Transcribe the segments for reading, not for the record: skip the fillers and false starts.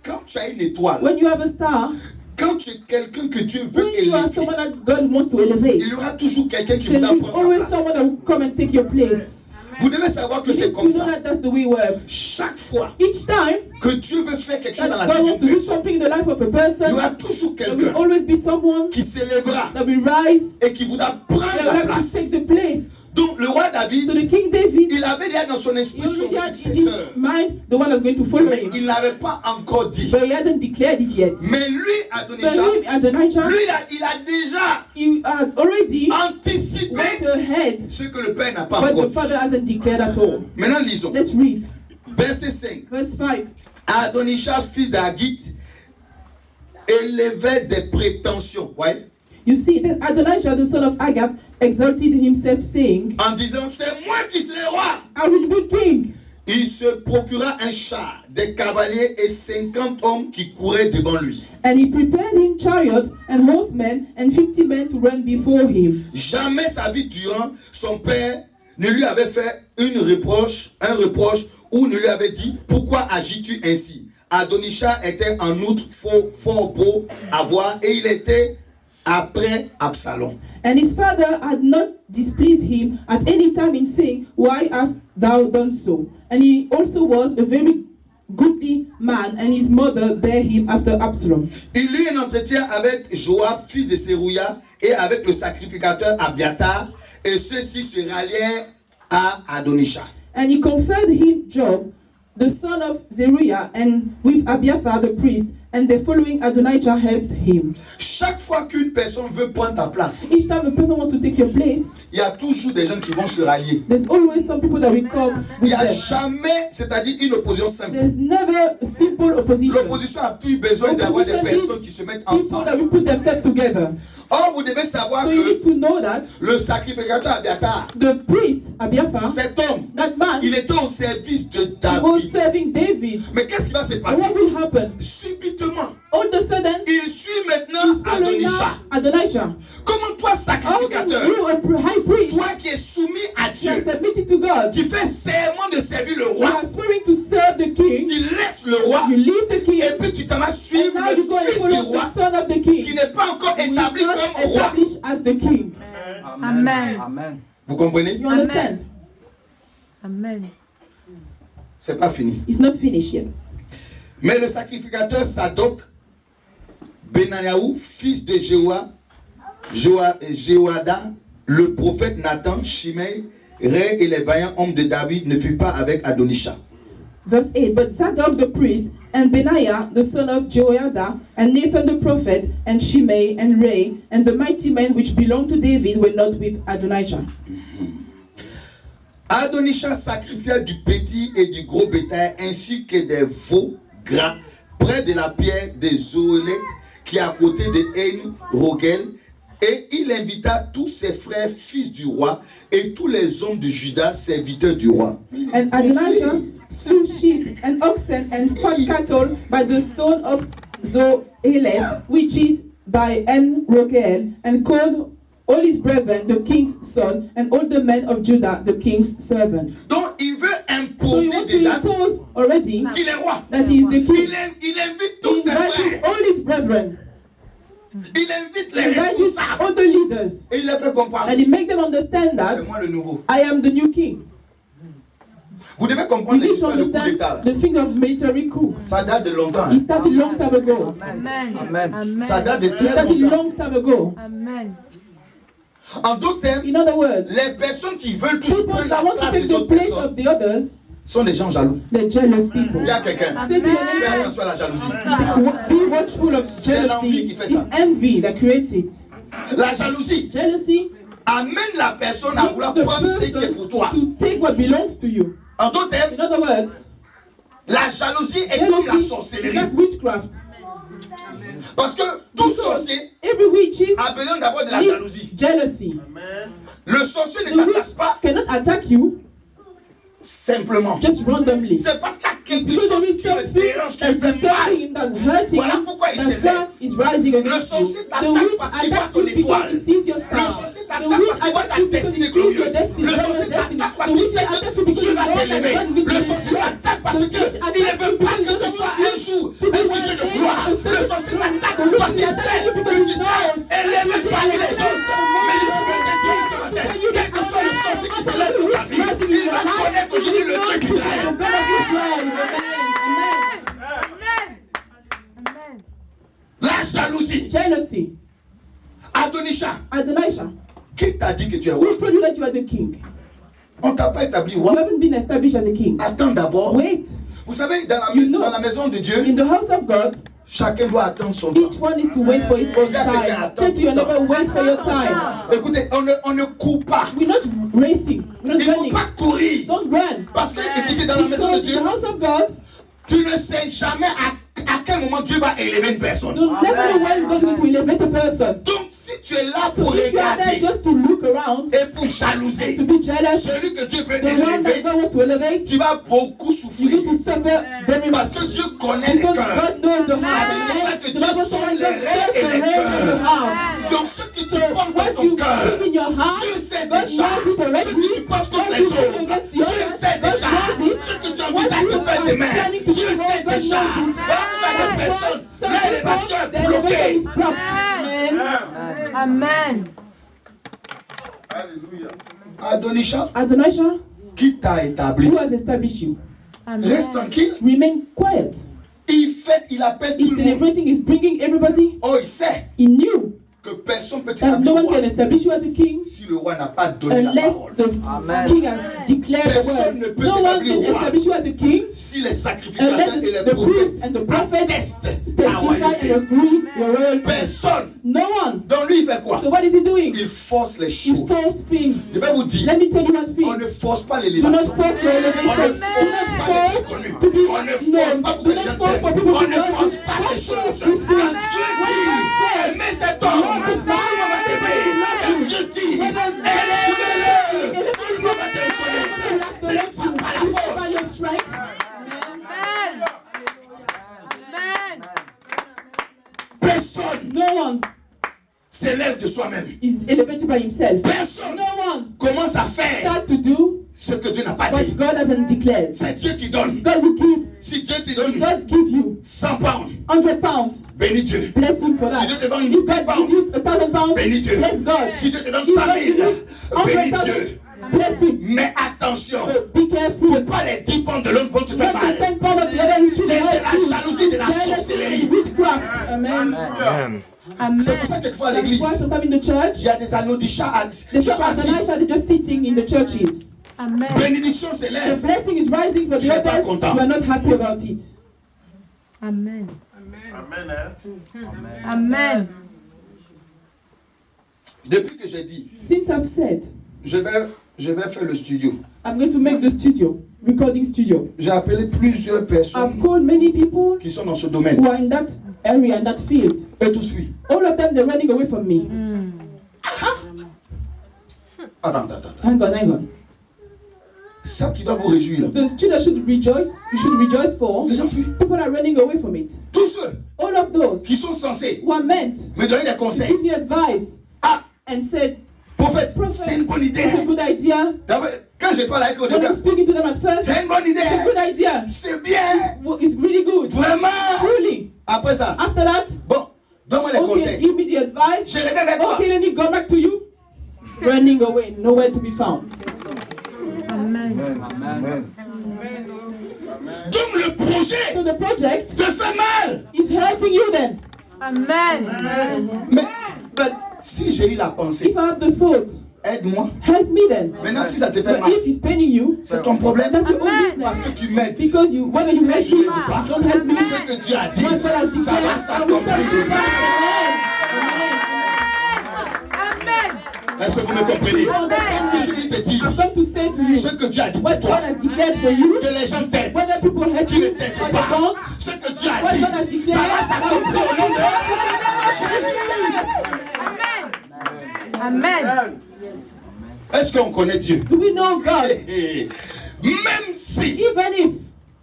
Quand tu as une étoile, When you have a star, quand tu es quelqu'un que Dieu veut when you are élever, someone that God wants to elevate, il y aura toujours quelqu'un qui there voudra will prendre always ta place. someone that will come and take your place. Vous devez savoir que You c'est need to comme know ça. that that's the way it works. Chaque fois Each time que Dieu veut faire quelque chose dans that la God vie wants to d'une do personne, something in the life of a il y person, aura toujours there will quelqu'un always be someone qui s'élèvera that will rise et qui voudra prendre that will la have to place. take the place. Donc le roi So David, the King David, il avait déjà dans son he esprit son already had in successeur, his mind the one that's going to follow mais him, il n'avait pas encore dit. but he hadn't declared it yet. Mais lui, But Adonijah, him, Adonijah, lui, il a déjà you had already anticipé went ahead, ce que le Père n'a pas but encore the Father dit. hasn't declared at all. Maintenant, lisons. Let's read Verset 5. verse 5. Adonijah, fils d'Agit, élevait des prétentions. Ouais. You see that Adonijah, the son of Agab, exalted himself, saying, En disant, c'est moi qui serai roi. I will be king. Il se procura un char, des cavaliers et 50 hommes qui couraient devant lui. And he prepared him chariots and horsemen and 50 men to run before him. Jamais sa vie durant, son père ne lui avait fait un reproche ou ne lui avait dit, pourquoi agis-tu ainsi? Adonijah était en outre fort beau à voir et il était après Absalom. And his father had not displeased him at any time in saying, why hast thou done so? And he also was a very goodly man, and his mother bare him after Absalom. Il eut un entretien avec Joab, fils de Sérouya, et avec le sacrificateur Abiathar, et ceux-ci se rallièrent à Adonijah. And he conferred him Job, the son of Zeruiah, and with Abiathar the priest, and the following Adonijah helped him. Chaque fois qu'une personne veut prendre ta place, Each time a person wants to take your place, il y a toujours des gens qui vont se rallier. there's always some people that will come Il with n'y a them. jamais, c'est-à-dire une opposition simple. There's never simple opposition. L'opposition a toujours besoin d'avoir des Opposition personnes qui se mettent People that ensemble. will put themselves together. Or, vous devez savoir So you need que to know that le sacrificateur Abiathar, the priest, Abiathar, cet homme, that man, il était au service de he was David. serving David. Mais qu'est-ce qui va se And passer? what will happen? Subitement, All of a sudden, il suit he's maintenant following Adonijah. now Adonijah. Comment toi, How can sacrificateur, you, a high priest, toi qui es soumis à you are Dieu, submitted to God, tu fais serment de servir le you roi, are swearing to serve the king, tu laisses le roi, you leave the king, et puis tu t'en vas and suivre now le you go and fils du follow roi the son of the qui king, n'est pas encore who is établi not comme roi. established as the king. Amen. Amen. Vous comprenez? You understand? Amen. C'est pas fini. It's not finished yet. Mais le sacrificateur Sadok, Benayahu, fils de Jéhoada, le prophète Nathan, Shimei, Ré et les vaillants hommes de David ne furent pas avec Adonijah. Verse 8, but Zadok the priest, and Benaiah the son of Jehoiada, and Nathan the prophet, and Shimei, and Ray, and the mighty men which belonged to David were not with Adonijah. Adonijah sacrifia du petit et du gros bétail ainsi que des veaux gras près de la pierre des Zoélec qui est à côté de En Rogel, et il invita tous ses frères fils du roi et tous les hommes de Juda serviteurs du roi. And Adonijah slew sheep and oxen and fat cattle by the stone of Zoheleth, which is by En Rogel, and called all his brethren the king's son, and all the men of Judah the king's servants. Donc il veut So he imposer wants to déjà impose already qu'il est roi. that he is the king. Il invite He tous ses invited frères. all his brethren. Il invite He les invited responsables. all the leaders. Et il les fait comprendre. And he make them understand that C'est moi le nouveau. I am the new king. Vous devez You comprendre need to l'histoire de coup understand d'État. the thing of military coup. Ça date de longtemps. He started long time ago. Amen. Amen. Amen. Ça date de He très started longtemps. long time ago. Amen. En d'autres termes, In other words, les personnes qui veulent toujours people prendre that la want to place take des the autres place personnes of the others, sont des gens jaloux. they're jealous people. Il y a quelqu'un. Say to your Fais neighbor, attention à la jalousie. be watchful of C'est l'envie jealousy. qui fait It's ça. envy that creates it. La jalousie Jealousy amène la personne à vouloir leads the prendre ce qui est person pour toi. to take what belongs to you. En d'autres termes, In other words, la jalousie est comme la jealousy is sorcellerie. like witchcraft. Parce que tout Because sorcier every witch a besoin d'avoir de la needs jalousie. jealousy. Le sorcier ne The witch t'attaque pas cannot attack you simplement. just randomly. C'est parce qu'il y a quelque Because there chose is qui le something dérange, qui that's le fait disturbing mal. him, that's hurting Voilà him, pourquoi il that's s'élève. why he's rising Le against you. sorcier The t'attaque witch parce qu'il voit attacks ton you because étoile. he sees your Le star. sorcier The parce qu'il voit ta destinée glorieuse. Le sorcier t'attaque parce qu'il sait que Dieu va t'élever. Le sorcier t'attaque parce qu'il ne veut pas que tu sois un jour un sujet de gloire. Le sorcier t'attaque parce qu'il sait que tu seras élevé parmi les autres. Mais je suis dire ce matin, quel que soit le sorcier qui se lève dans ta vie, il va connaître aujourd'hui le Dieu d'Israël. La jalousie. Jealousy. Adonijah. Qui t'a dit que tu es roi? Who told you that you are the king? On t'a pas établi You roi. haven't been established as a king. Attends d'abord. Wait. Vous savez, dans You la maison de Dieu, In the house of God, chacun doit attendre son temps. each one is to wait for his own time. Say to your neighbor, wait for your time. Écoutez, on ne court pas. We're not racing. We're not Il ne faut running. pas courir. Don't run. Parce que, écoutez, dans la maison de Because Dieu, in the house of God, tu ne sais jamais à quel moment Dieu va élever une personne. don't never know when God will elevate a person. Donc, si tu es là pour So if you are there regarder just to look around, et pour jalouser to be jealous, celui que Dieu veut the one that élever, God wants to elevate, tu vas beaucoup you're souffrir. going to suffer very Parce much. que Dieu connaît les Because cœurs. God knows the heart. Avec les mains que The Dieu Bible sonde says les God reins searches et the les reins and the cœurs. heart. Donc, ce que tu So portes dans what ton you cœur, keep in your heart, Dieu sait God déjà. knows it Ce already. que tu penses contre What les you do autres, against the Dieu others, sait God déjà. knows it. Ce que tu What envisages you de faire are demain, planning to do, Dieu sait God déjà. knows it. Pas de personne. Some L'élévation people, the est elevation bloquée. is blocked. Amen. Amen. Adonijah, Qui t'a établi? who has established you? Reste tranquille. Remain quiet. Il fête, il appelle He's tout le monde. celebrating, he's bringing everybody. Oh, il sait He knew que personne ne peut that no t'établir one roi can establish you as a king si le roi n'a pas donné la unless parole. the king has declared the Personne ne word. peut No one t'établir can roi establish you as a king Si les sacrificateurs unless et les the priests prophètes and the prophets attestent ta testify and royauté. agree your royalty. Personne. No one. Donc lui, il fait quoi? So what is he doing? Il force les He choses. forces things. Je vais vous dire, Let me tell you one on thing. ne force pas Do l'élévation. not force your On elevation. ne Do force not pas d'être force connu. to be On ne force known. pas pour Do que les not gens force for t'aiment. people On to ne know force you. pas ces Don't choses. force Quand these things. Dieu When dit, God says, aimez cet homme, Love this man, Dieu va t'aimer. Quand Dieu dit, élève-le, Dieu va te reconnaître. C'est pas par la It's by force. your strength. Amen. Amen. Personne No one s'élève de soi-même. is elevated by himself. Personne No one commence à faire start to do ce que Dieu n'a pas what dit. God hasn't declared. C'est Dieu qui donne. God who gives. Si Dieu te donne God give you 100 pounds, 100 pounds. bénis Dieu. Bless him for that. Si Dieu te donne If 10 God pounds, give you 1,000 pounds, bénis Dieu. bless God. Si Dieu te donne If 100 God give 000, you bénis 100,000, Dieu. bless him. Mais attention, So be careful. faut pas les 10 pounds de l'autre vont te faire Not the mal. 10 pounds of the other which C'est will de hurt la you. jalousie, de la Jealousy sorcellerie. and witchcraft. Amen. C'est pour ça que quelquefois à That's l'église, why sometimes in the church, il y a des anneaux du chat the qui sont assis. Adonijah are just sitting in the churches. Amen. Bénédiction The s'élève. blessing is rising for Tu the n'es pas others. content. You are not happy about it. Amen. Amen. Depuis que j'ai dit, Since I've said, je vais faire le studio. I'm going to make the studio, recording studio. J'ai appelé plusieurs I've personnes called many people qui sont dans ce domaine. who are in that area, in that field. Et tous fuient. All of them, they're running away from me. Attends. Hang on. Ça qui doit vous réjouir. The students should rejoice. You should rejoice for. Les gens fuient. People are running away from it. Tous ceux All of those qui sont censés who are meant me donner des to conseils. give me advice Ah, and said, prophète, Prophet, c'est une bonne idée. it's a good idea. D'abord, quand je parle avec eux au When début, I'm speaking to them at first, c'est une bonne idée. it's a good idea. C'est bien. Well, it's really good. Vraiment. Truly. Après ça, After that, bon, donne-moi les okay, conseils. give me the advice. Je reviens vers toi. Okay, let me go back to you. Running away, nowhere to be found. Amen. Donc le projet So the project te fait mal. is hurting you then. Amen. Mais But si j'ai eu la pensée, if I have the thought, aide-moi. help me then. Maintenant, si ça te fait But mal, if he's paining you, c'est ton problème. that's your own Parce business. que tu m'aides. Because you, whether you help me, don't help me. Ce que Dieu a dit, What God has ça va declared, I will come to s'accomplir. pass. Amen. Amen. Est-ce que vous me comprenez? You understand Je me? vais te dire I'm going to say to you, ce que Dieu a dit what pour God toi. has declared for you, Que les gens t'aident. whether people help Qui ne you t'aident or they pas. don't, Ce que Dieu a what dit, God has ça declared, va s'accomplir au nom de Jésus. Amen. Est-ce qu'on connaît Dieu? do we know God? Même si Even if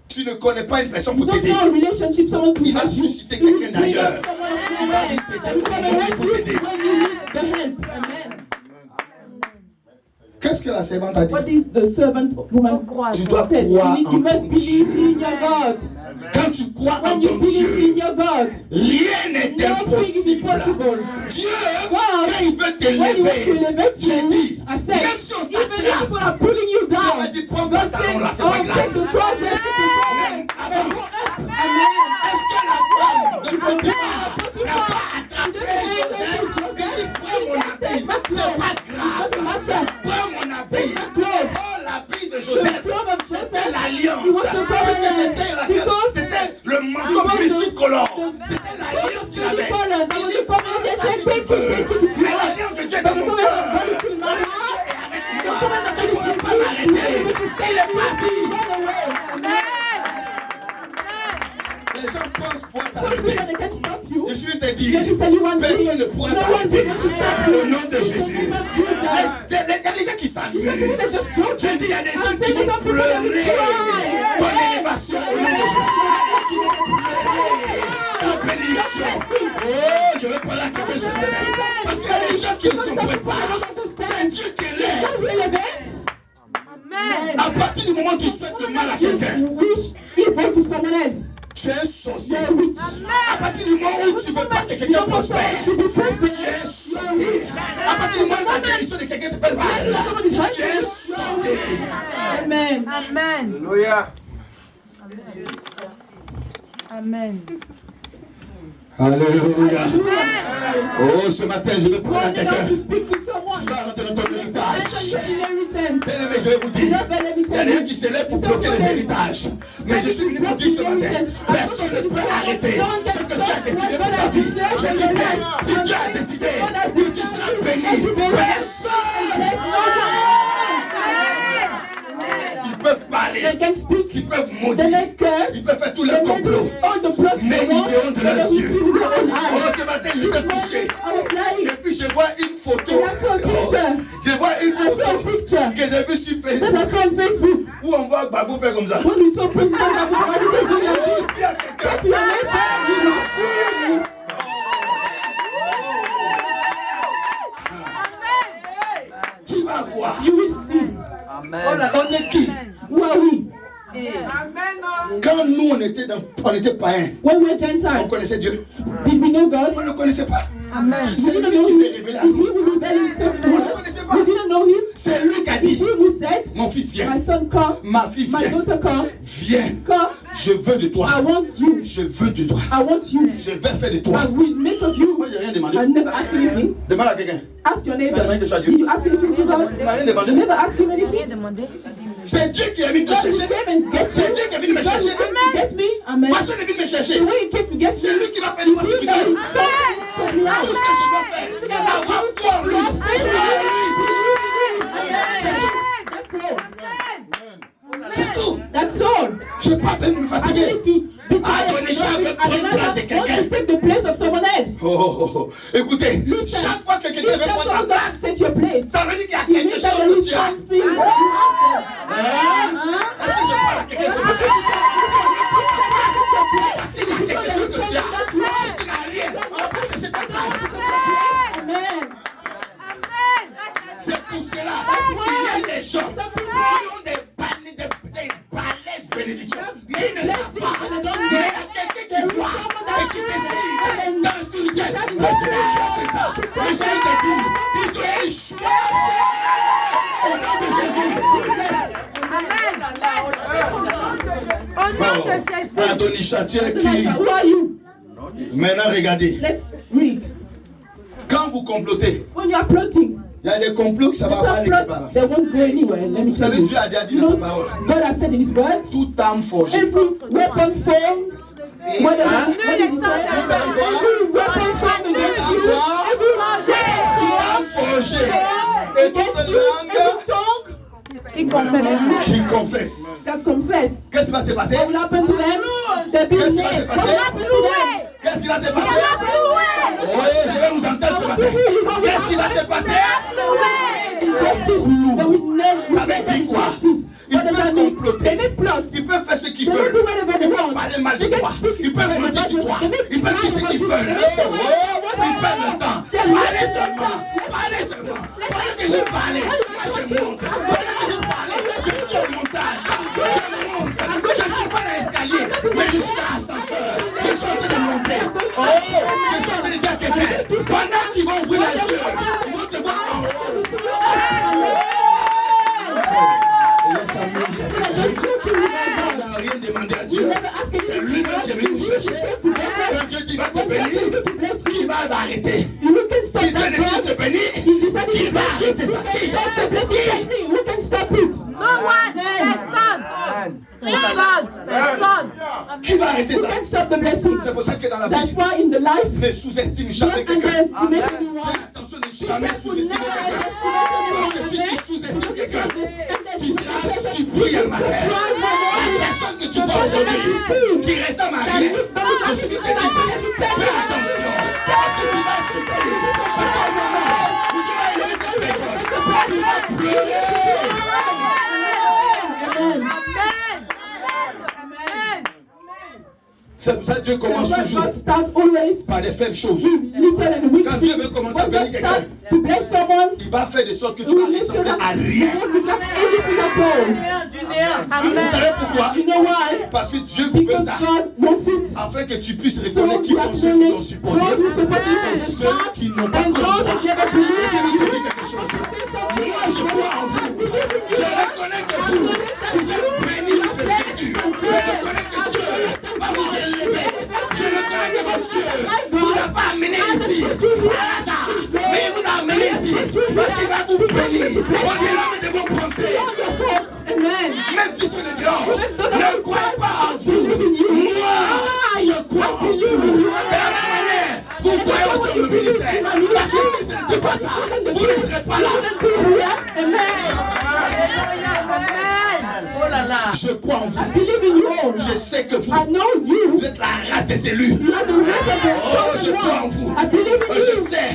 tu ne connais pas une personne you pour don't t'aider, know a relationship, someone to il va help you, susciter he will quelqu'un bring d'ailleurs. up someone from where you come and help you when you need the help. Amen. la servante a dit? What is the servant woman Tu dois said? croire You en must ton believe Dieu. in your God. Quand tu crois en When you ton believe in Dieu, your God, rien n'est nothing is impossible. impossible. Dieu, God, quand il veut when you want to t'élever, elevate j'ai you, dit, I said, même si on even if people t'attrape, are pulling you tu down, vas dire, prends God ton talon là, said, c'est pas oh, take grave. the trousers, take the trousers. Amen. Est-ce que la femme de Potiphar Potiphar, n'a pas attrapé Joseph? Il dit, prends mon habit, c'est pas grave. Prends mon habit. Oh, l'habit de Joseph, c'était l'alliance. Parce que c'était le manteau multicolore. C'était l'alliance qu'il avait. Il dit, mais l'alliance de Dieu est dans mon cœur. Tu ne peux pas m'arrêter. Il est parti. Les gens pensent pouvoir t'arrêter. Je suis te dire, personne ne pourra t'arrêter. Au nom de Jésus. Il y a des gens qui s'amusent. J'ai dit, il y a des gens qui vont pleurer ton élévation au nom de Jésus. Ta bénédiction. Oh, je vais parler à quelqu'un ce matin. Parce qu'il y a des gens qui ne comprennent pas. C'est Dieu qui élève. À partir du moment où tu souhaites le mal à quelqu'un, Wish evil to someone else. tu es un sorcier. You're witch. À partir du moment où tu ne veux pas que quelqu'un prospère, tu es un sorcier. À partir du moment où la guérison de quelqu'un te fait mal, tu es un sorcier. Amen. Amen. Alléluia. Amen. Alléluia. Oh, ce matin, je vais parler à God quelqu'un. enough to speak to Tu someone. vas rentrer dans ton héritage. Inheritance. Bien-aimé, je vais vous dire, il y a des gens qui se lèvent pour bloquer les héritages. Mais je suis venu pour dire ce matin, personne ne peut arrêter ce que Dieu a décidé pour ta vie. Je dis bien, si Dieu a décidé que tu seras béni, personne. Ils peuvent parler, They can speak. ils peuvent They maudire, can curse. ils peuvent faire tous les They can complots. do all the plots Mais they ils want, verront de but leurs they will yeux. see with their own Oh, eyes. ce matin, je t'ai touché. I was lying. Et puis je vois une photo. And I saw a picture. Je vois une I saw a photo picture que j'ai vue sur that I Facebook. saw on Facebook. Où on voit Babou faire comme ça. When we saw President Abu Dhabi doing like this, Il y a quelqu'un. if you are not there, you will see. Tu vas voir. You will see. On est qui? Who are we? Quand nous on était païens, When we were on Gentiles, connaissait Dieu. did we know God? On ne le connaissait pas. Amen. We C'est didn't lui know qui him. s'est révélé à Is he nous. who revealed himself to us? We didn't know him. C'est lui qui a Is he dit, who said, mon fils viens, my son come, ma fille my viens, daughter come, viens, come, je veux de toi, I want you, je veux de toi, I want you, je vais faire de toi. I will make of you. Moi j'ai rien demandé. I never ask anything. Demande à quelqu'un. Ask your neighbor. Demande quelque chose à Did Dieu. you ask anything to God? Tu m'as rien demandé. You never ask him Rien anything. demandé. C'est Dieu qui a mis te God who chercher. came and get C'est you. Dieu qui est venu me God who chercher. came to get me. Amen. Personne n'est venu me chercher. The way he came to get C'est me. lui qui m'a fait Is le he possibilité. that sought me out? Tout ce que je dois faire, c'est avoir foi en lui. C'est tout. That's all. Je n'ai pas besoin de me I fatiguer. need to be tired. Adonai, je veux prendre la place de I quelqu'un. want to take the place of someone else. Oh, écoutez, chaque fois que quelqu'un If veut that's prendre all la God place, take your place, ça veut dire qu'il y a it quelque means that chose there que is tu as. something that you have there. Hein? Est-ce que je parle à quelqu'un ce matin? Parce qu'il y a quelque chose que tu as. Si tu n'as rien, on va pas chercher ta place. Amen. C'est pour cela qu'il y a des gens qui ont des balaises bénédictions, mais ils ne savent pas. Mais il y a quelqu'un qui voit et qui décide dans le spirituel. Mais c'est là chercher ça. Mais je vais te dire, ils ont échoué. Au nom de Jésus. Oh, Adonisha, tu es qui? Who are you? Maintenant, regardez. Let's read. Quand vous complotez, When you are plotting, il y a des complots que ça va pas some aller plots, quelque part. they won't go anywhere. Let me Vous tell savez, you. Dieu a déjà dit You dans sa know, parole, God has said in His word, toute arme forgée. every weapon formed, what is it say? Every weapon formed against you, every Toute arme forgée. Et toute against you, every langue tongue Qui confesse. qui confesse. that confess. Qu'est-ce qui va se passer? What will happen to them? They'll be Qu'est-ce qui va se nailed. What passer? will happen to them? Qu'est-ce qui va se passer? Oui, je vais vous entendre ce matin. Qu'est-ce qui va se passer? Injustice. They will nail. Ça veut dire quoi? Injustice. Ils What does that peuvent mean? comploter. They may plot. Ils peuvent faire ce qu'ils They may veulent. do whatever they Ils peuvent want. parler mal de They can toi. speak Ils peuvent mentir sur toi. They may Ils peuvent dire ce qu'ils veulent. They may Ils perdent le temps. Parlez seulement. Parlez seulement. Parlez de lui parler. je monte. Pendant que vous parlez, je suis au montage. Je monte. Je ne suis pas dans l'escalier, mais je suis dans l'ascenseur. Je suis en train de monter. Oh, je suis en train de dire à quelqu'un. Pendant qu'ils vont ouvrir les yeux, ils vont te voir en haut. Il n'a rien demandé à Dieu. C'est lui-même qui est venu nous chercher. Un Dieu qui va te bénir, qui va arrêter. Si Dieu décide de te bénir, qui va arrêter ça? No one. Personne. Qui va arrêter ça? C'est pour ça que dans la Bible, ne sous-estime jamais quelqu'un. Fais attention, ne jamais sous-estimer quelqu'un. Parce que si tu sous-estimes quelqu'un, tu seras surpris un matin. La personne que tu vois aujourd'hui, qui ressemble à rien, je suis te dis, fais attention. Parce que tu vas être surpris. Parce qu'au moment où tu vas élever cette personne, tu vas pleurer. C'est pour ça que Dieu commence toujours par des faibles choses. Quand Dieu veut commencer à bénir quelqu'un, il va faire de sorte que tu vas ressembler à rien. Vous savez pourquoi? Parce que Dieu veut ça. Afin que tu puisses reconnaître qui sont ceux qui t'ont supporté et ceux qui n'ont pas cru en toi. Je vais te dire quelque chose. Moi, je crois en vous. Je reconnais que vous êtes bénis de Jésus. Je reconnais que Dieu va vous élever. Je reconnais que votre Dieu ne vous a pas amené ici à hasard, mais il vous a amené ici parce qu'il va vous bénir au-delà de vos pensées. Même si ce n'est dehors, ne croyez pas en vous. Moi, je crois en vous. De la même manière, vous croyez aussi au ministère. Parce que si ce n'était pas ça, vous ne serez pas là. Je crois en vous. Je sais que vous êtes la race des élus. Oh, je crois en vous. Je sais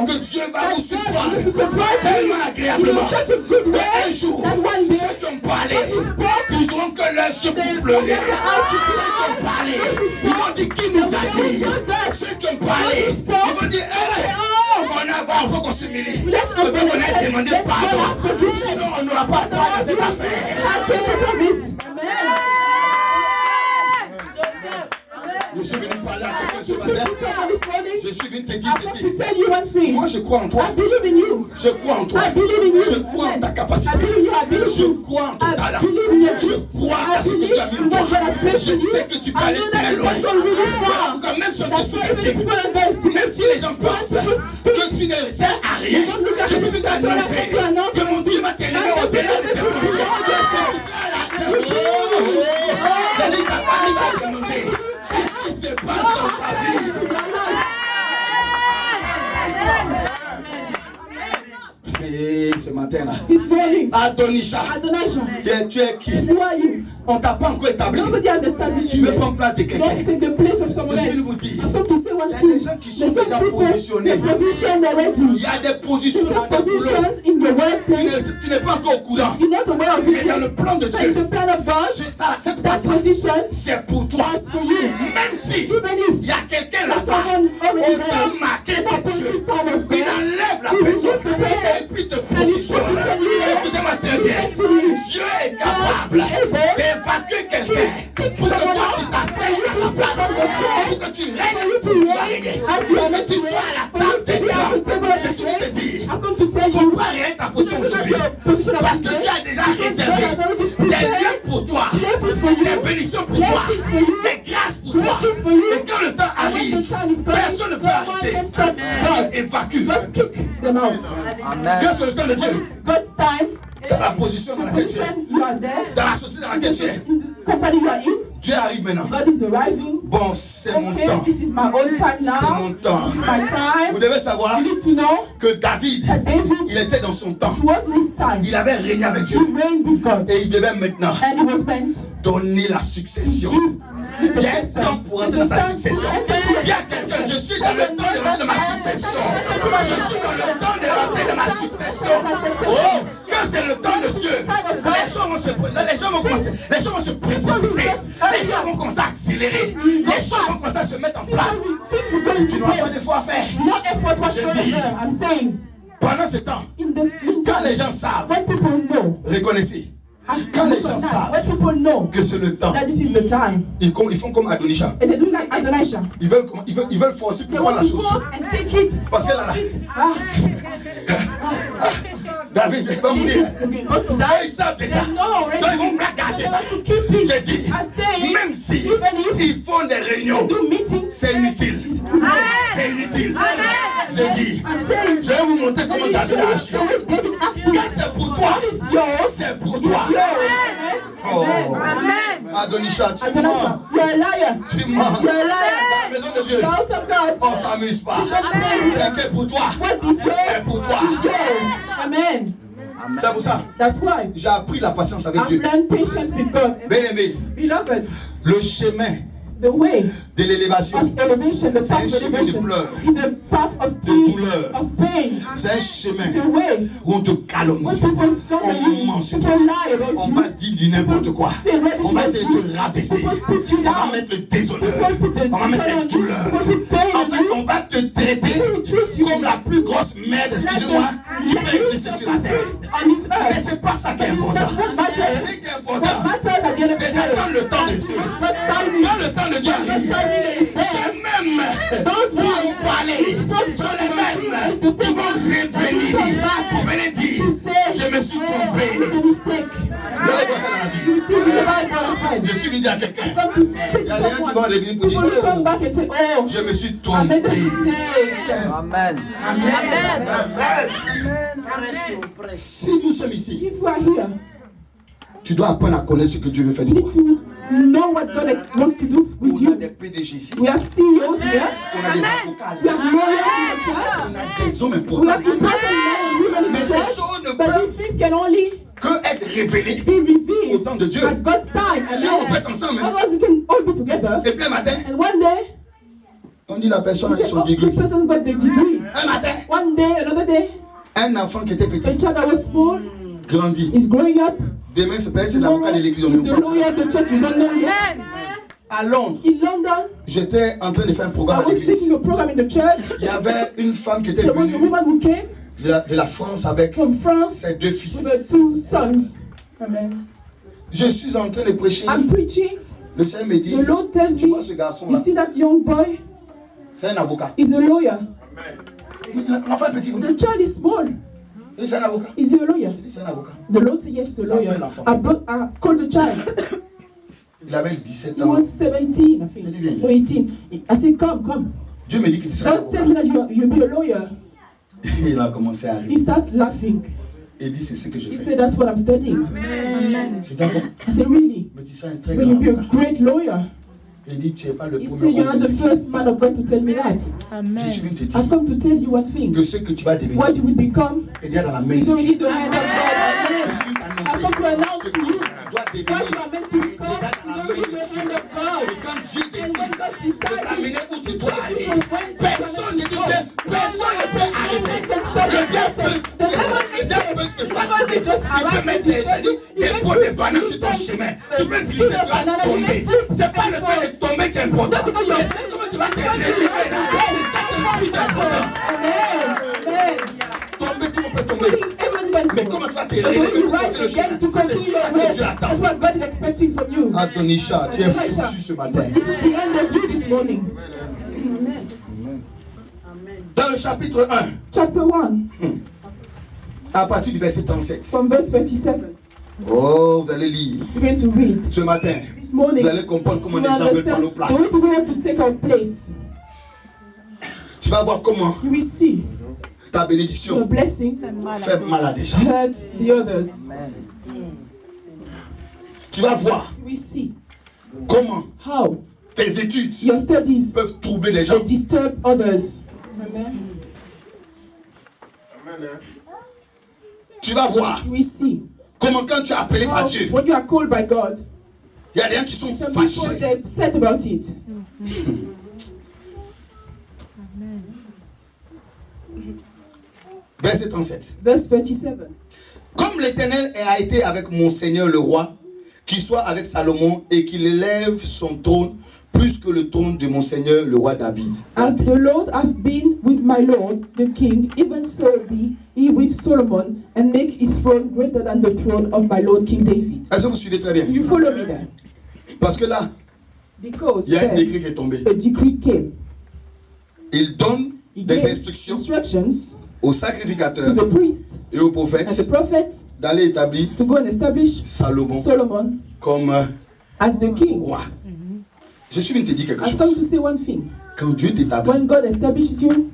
que Dieu va vous surprendre tellement agréablement. Un jour, ceux qui ont parlé, ils n'auront que l'œil sur pour pleurer. Ceux qui ont parlé, ils vont dire qui nous a dit. Ceux qui ont parlé, ils vont dire il faut qu'on s'humilie. Il faut qu'on ait demandé pardon. Sinon, on n'aura pas droit dans cette affaire. Je suis venu parler à quelqu'un ce matin. Je suis venu te dire ceci. Moi, je crois en toi. Je crois en toi. Je crois en ta capacité. Je crois en ton talent. Je crois à ce que tu as mis en toi. Je sais que tu peux aller très loin. Quand même si on te sous-estime, même si les gens pensent que tu ne sers à rien, je suis venu t'annoncer que mon Dieu va t'élever au-delà de tes pensées. Que tu seras à la terre. J'ai dit ta famille va demander. Qu'est-ce qui se passe dans sa vie? Et ce matin-là, Adonisha, tu es qui? On t'a pas encore établi. Tu veux prendre place de quelqu'un. Je suis venu vous dire, il y a des gens qui sont déjà positionnés. Il y a des positions dans le boulot. Tu n'es pas encore au courant. Mais dans le plan de Dieu, cette place-là, c'est pour toi. Même si il y a quelqu'un là-bas, autant marqué par Dieu, il enlève la personne et puis te positionne. Écoutez-moi très bien. Dieu est capable d'évacuer quelqu'un pour que toi tu t'asseyes à la place, pour que tu règnes, tu vas régner, pour que tu sois à la table des grands. Je suis venu te dire, il ne faut pas régner ta position aujourd'hui, parce que Dieu a déjà réservé des lieux pour toi, des bénédictions pour toi, des grâces pour toi. Et quand le temps arrive, personne ne peut arrêter. Dieu évacue. Quand c'est le temps de Dieu, dans la position dans laquelle tu es, dans la société dans laquelle tu es, Dieu arrive maintenant. Bon, c'est mon temps. C'est mon temps. Vous devez savoir que David, il était dans son temps. Il avait régné avec Dieu. Et il devait maintenant donner la succession. Il y a un temps pour entrer dans sa succession. Il y a quelqu'un, je suis dans le temps de rentrer dans ma succession. Je suis dans le temps de rentrer dans ma succession. Oh, quand c'est le temps de Dieu, les gens vont se précipiter. Les gens vont commencer à accélérer. Les gens vont commencer à se mettre en place. Tu n'auras pas d'effort à faire. Je dis, Pendant ce temps, In this quand les gens savent, when people know, reconnaissez, quand les gens when savent people know que c'est le temps, that this is the time, ils font comme Adonisha. and they do like Adonijah, Ils veulent forcer they pour prendre want la to chose. force and take it. Parce que là, Ah, David va mourir. it's going to Eux, die. ils savent déjà. They know already. Donc ils vont So placarder they ça. want to keep it. J'ai dit, I'm saying, même si even if ils font des réunions, do meetings, c'est inutile. C'est inutile. J'ai dit, I'm saying, je vais vous montrer comment let me David a agi. show you the way David acted. Quand c'est pour toi, What is yours? c'est pour toi. Yours. Oh, Amen. Adonisha, tu Adonijah, mens. you're a liar. Tu mens. You're a Dans liar. la maison de Dieu, The house of God. on s'amuse pas. C'est que pour toi. What is C'est yours pour toi. is yours. Amen. C'est pour ça. That's why J'ai appris la patience avec I've Dieu. learned patience with God. Bien-aimé, Beloved, le chemin the way de l'élévation, of elevation, the C'est path un of chemin de elevation pleurs, is a path of de tears, douleur. of pain. c'est un chemin It's a way où on te when calomnie. people slander On you, ment sur people toi. lie about On you, va dire du n'importe quoi. say rubbish On va about essayer you, de te rabaisser. people put you On va down, mettre le déshonneur. people put the On va mettre dishonor la on you, douleur. people put pain En on fait, you. on va te traiter People treat you comme la plus grosse merde, excusez-moi, qui peut exister sur la terre. on this Mais earth. c'est pas ça qui est important. What matters? Ce qui est What important, matters at the end of the c'est day? d'attendre le temps de Dieu. God's timing. Quand le temps de Dieu God's arrive, timing is there. c'est même Those qui who ont parlé, sont les mêmes qui vont revenir pour venir dire, je me suis trompé. It's a mistake. Vous allez voir ça dans la Bible. You see it in the Bible as well. Je suis venu dire à quelqu'un, Come to say il y to a des gens qui someone. vont revenir pour dire, People will come oh, back and say, oh, je me suis I made a trompé. mistake. Amen. Si nous sommes ici, If you are here, tu dois apprendre à connaître ce que Dieu veut faire de you toi. need to know what God wants to do with On a you. des PDG ici, We have CEOs here. on a des avocats, We have lawyers in the church. on a des hommes We importants. have important men and women in Mais the ces church. choses ne But peuvent these things can only que être révélées be au revealed temps de Dieu. at God's time. Si on peut Amen. être ensemble, hein, Otherwise, we can all be together. et puis un matin, And one day, on dit la personne we avec say, son oh, the degré. person got the degree. Un matin, One day, another day, un enfant qui était a petit child that was small grandit. is growing up. Demain, c'est pas c'est l'avocat de l'église. on He's est the au lawyer of the church. You don't know yet. À Londres, In London, j'étais en train de faire un programme I à was l'église. speaking a program in the church. Il y avait une femme qui était There was a venue woman who came de la France avec from France ses deux fils. with her 2 sons. Amen. Je suis en train de prêcher. I'm preaching. Le Seigneur me dit, The Lord tells tu me, vois ce you garçon-là, see that young boy? c'est un avocat. He's a lawyer. L'enfant est petit comme ça. The child is small. Il dit, c'est un avocat. Is he a lawyer? Il dit, c'est un avocat. The Lord said, yes, he's a lawyer. I called the child. Il avait 17 He ans. was 17, I think, or 18. I said, come. Dieu me dit que tu seras God tell me avocat. that you'll be a lawyer. Il a commencé à He rire. starts laughing. Il dit, c'est ce que je He fais. said, that's what I'm studying. Je dis, ah bon, I said, really? mais tu seras un très Will grand you be a avocat. great lawyer? Il dit, tu n'es pas le He said, premier you're homme not de the Dieu. first man of God to tell me that. Je suis venu te I've dire come to tell you what things. que ce que tu vas devenir What you will become est déjà dans la main is de already Dieu. the hand of God. Je suis I've come to annoncé announce ce to que you tu dois what you devenir. are meant to become is already the hand of God. Et quand Dieu And décide when God de decides t'amener où tu dois aller, when to personne ne go, dit que personne ne peut arrêter. Le diable peut te fatiguer. Il peut mettre des pots de banane sur ton chemin. Tu peux utiliser, tu vas tomber. C'est pas le fait de tomber qui est important. Mais c'est comment tu vas te relever là. C'est ça qui est le plus important. Amen. Tomber, tout le monde peut tomber. Everybody Mais comment tu vas te But relever when you pour rise continuer le again to chemin? C'est continue ça your que way, Dieu attend. that's what God is expecting from you. Adonisha, tu es foutu ce matin. This is the end of you this morning. Dans le chapitre 1, Chapter 1, à partir du verset 37. from verse 37. Oh, vous allez lire. We're going to read. Ce matin, This morning, vous allez comprendre comment you les gens veulent prendre nos understand places. the way people want to take our place. Tu vas voir comment You will see ta the bénédiction blessing fait mal à des gens. hurt the others. Tu vas voir You will see comment how tes études your studies peuvent troubler les gens. will disturb others. Amen. Tu vas voir You will see comment quand tu es appelé par how Dieu, when you are called by God, il y a des gens qui sont some people fâchés. they're upset about it. Verset 37. Verse 37. Comme l'Éternel a été avec mon Seigneur le roi, qu'il soit avec Salomon et qu'il élève son trône plus que le trône de mon Seigneur le roi David. As the Lord has been with my Lord, the king, even so be with Solomon and make his throne greater than the throne of my Lord King David. Est-ce que vous suivez très bien? You follow me there? Parce que là, Because il y a un there, décret qui est tombé. a decree came. Il donne He des gave instructions instructions aux to sacrificateurs the priests et aux and the prophètes prophets d'aller établir to go and establish Salomon Solomon comme as the king. roi. Je suis venu te dire quelque I've come to chose. say one thing. Quand Dieu t'établit, When God establishes you,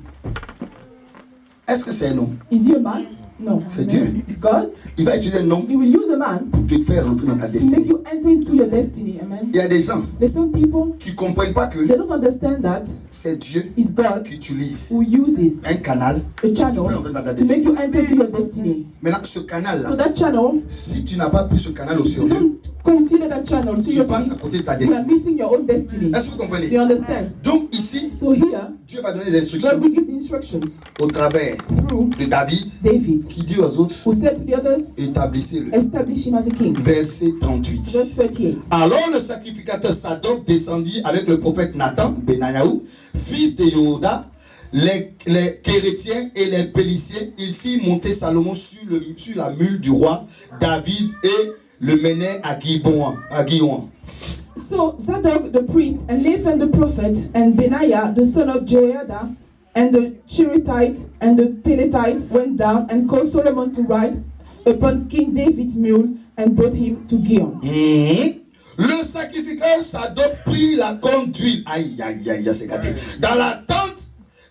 est-ce que c'est un homme? is he a man? No. C'est Dieu. It's God. Il va utiliser un homme He will use a man pour te faire rentrer dans ta to make destinée. you enter into your destiny. Amen. Il y a des gens There's some people, qui ne comprennent pas que they don't understand that c'est Dieu it's God qui utilise who uses un canal a pour te faire channel rentrer dans ta to make destinée. you enter into your destiny. Maintenant, ce So canal-là, that channel, si tu n'as pas pris ce canal au you sérieux, don't consider that channel tu passes à seriously, côté de ta you are destinée. missing your own destiny. Est-ce que vous Do you comprenez? understand? Donc ici, So here, Dieu va donner des God instructions will give the instructions au travers through de David David, qui dit aux autres, who said to the others, établissez-le. establish him as a king. Verset 38. Verse 38. Alors le sacrificateur Sadok descendit avec le prophète Nathan, Benayahu, fils de Yehoda, les Kérétiens et les Péliciens. Il fit monter Salomon sur la mule du roi David et le menait à Guion. So Zadok the priest and Nathan the prophet and Benaiah the son of Jehoiada and the Cherithite and the Peletite went down and caused Solomon to ride upon King David's mule and brought him to Gion. Le sacrificateur Sadok prit la corne d'huile, c'est gâté, dans la tente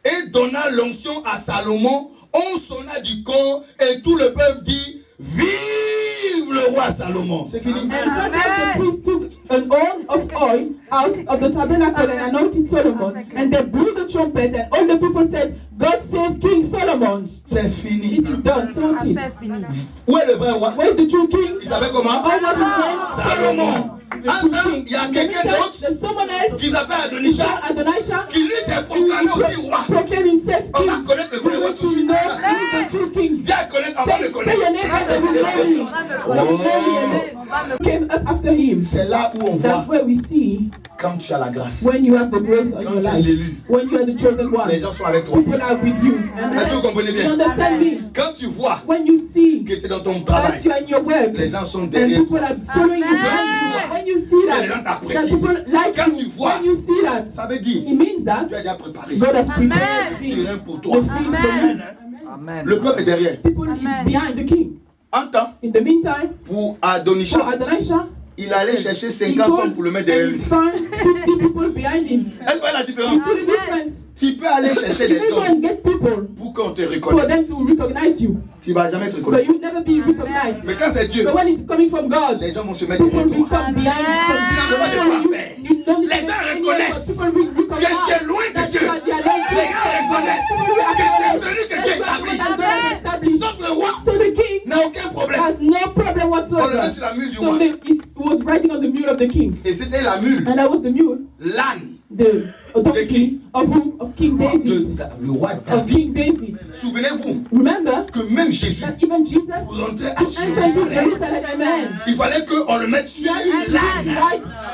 et donna l'onction à Salomon. On sonna du corps et tout le peuple dit vive le roi Salomon. C'est fini. And Zadok the priest took an horn of oil out of the tabernacle and anointed Solomon, and they blew the trumpet, and all the people said, God save King Solomon. C'est fini. This is done, sorted. Affaire finie. Où est le vrai roi? Where is the true king? Il s'appelle comment? Oh, what's his name? Salomon. The true king. Il y a In the quelqu'un meantime, d'autre there's someone else, qui s'appelle Adonisha Adonijah, qui lui s'est proclamé aussi roi. proclaim himself On va king. connaître le vrai We roi want tout de to suite. know who is the true king. Dis à connaître avant de Say connaître. your name and they will know you. Oh. Came up after him. C'est là où on voit That's where we see quand tu as la grâce. when you have the grace on Quand your tu es life. l'élu, When you are the chosen les one. gens sont avec toi. People are with you. Est-ce que vous comprenez You bien? understand me? Quand tu vois When you see que tu es dans ton that travail, you are in your work les gens sont and derrière people toi. are following you behind you, when you see Et les gens that t'apprécient. people like Quand tu you, vois, when you see that, ça veut dire it means that tu as déjà préparé. God has prepared Amen. things, Terrain pour the toi. field for you. Le peuple est derrière. People is behind the king. En temps, In the meantime, pour for Adonisha, Adonijah, il allait chercher he 50 hommes pour le mettre derrière and lui. find 50 people behind him. Est-ce que vous voyez la You différence? see the difference? Tu peux aller chercher You les can go hommes and get people pour qu'on te for reconnaisse. them to recognize you, Tu ne vas jamais te but reconnaître. you'll never be recognized. Mais quand c'est Dieu, But when it's coming from God, les gens vont se mettre people derrière will toi. come behind Tu n'as même pas de quoi you. faire. You don't need Les to gens do any reconnaissent effort. People will que tu es recognize loin de that Dieu. you are the anointed Les gens reconnaissent People will que tu es acknowledge celui que that Dieu you are the one établit. that God has established. Donc le roi So the king n'a aucun problème. has no problem On le met whatsoever. sur la mule du So roi. he was riding on the mule of the king, Et c'était la mule, and that was the mule, l'âne the donkey of whom? Of King de David. le roi Of David. King David. Souvenez-vous Remember que même Jésus, that even Jesus pour rentrer à enter into Jérusalem, Jerusalem, amen. il fallait qu'on le mette sur l'âne,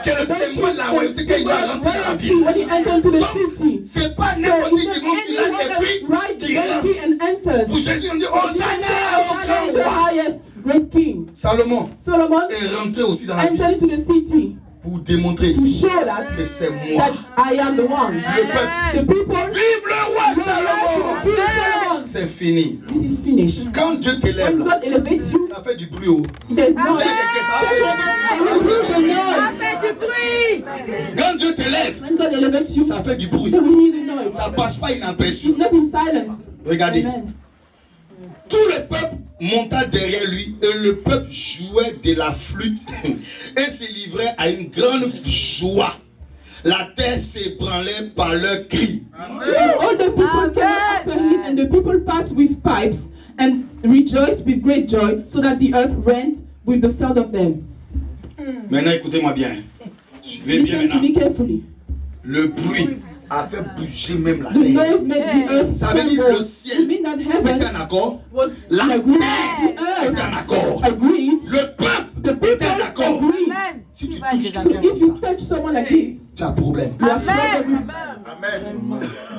qui est le symbole de la royauté quand il doit rentrer dans la ville. When he enters into the Donc, city. c'est pas So n'importe it's qui qui not monte sur l'âne anyone et that puis ride the qui donkey rentre. and enters. Pour Jésus, on dit Jesus Hosanna au said, grand the roi. highest great king. Solomon Solomon est rentré aussi dans la ville entered into the city pour démontrer to show that que c'est moi. I am the one. The people, Vive le roi King Salomon! Solomon. C'est fini. This is finished. Quand Dieu t'élève, When là, God elevates you, ça fait du bruit. Oh. there's no. Dis à quelqu'un, ça fait du I will hear the noise. Affaire du bruit. Quand Dieu t'élève, When God elevates you, ça fait du bruit. they will hear the noise. Ça passe pas inaperçu. It's not in silence. Regardez, Amen. tout le peuple monta derrière lui et le peuple jouait de la flûte et se livrait à une grande joie. La terre s'ébranlait par leurs cris. And all the people came up after him, and the people piped with pipes and rejoiced with great joy, so that the earth rent with the sound of them. Maintenant, écoutez-moi bien. Suivez bien Listen to maintenant. me carefully. Le bruit a fait bouger même la The terre. noise made the earth Ça veut dire tremble. le ciel It means that est heaven en accord. was La in agreement. terre The est earth en accord. agreed. Le peuple The est people en accord. agreed. Amen. Si tu vas touches déjà. So quelqu'un if comme you ça, touch someone like this, tu as un problème. you have Amen. problem.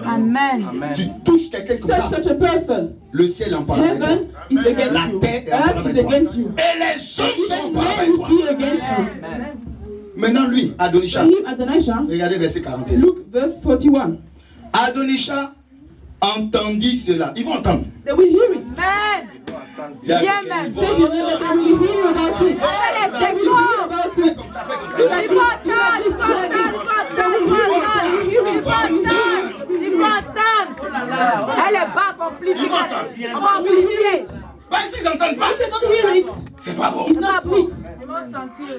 Amen. Tu touches quelqu'un comme Touch ça, such a person. le ciel en parle avec toi. Heaven is against La you. terre est en parle Earth is avec toi. against you. Et les autres sont en Even parle men avec toi. will be against you. Maintenant lui, Adonisha, Him, Adonijah, regardez verset 41. Luke verse 41. Adonisha entendit cela. Ils vont entendre. They will hear it. Amen. Bien, Amen. Say to them that they will hear about it. They will hear about it. Do like this, do like this, do like this. They will hear it. They will hear it. They will hear it. Elle est bas, amplifiée. On va They will hear amplifier. it. Bah, s'ils n'entendent pas, If they don't hear it, c'est pas bon. it's not sweet.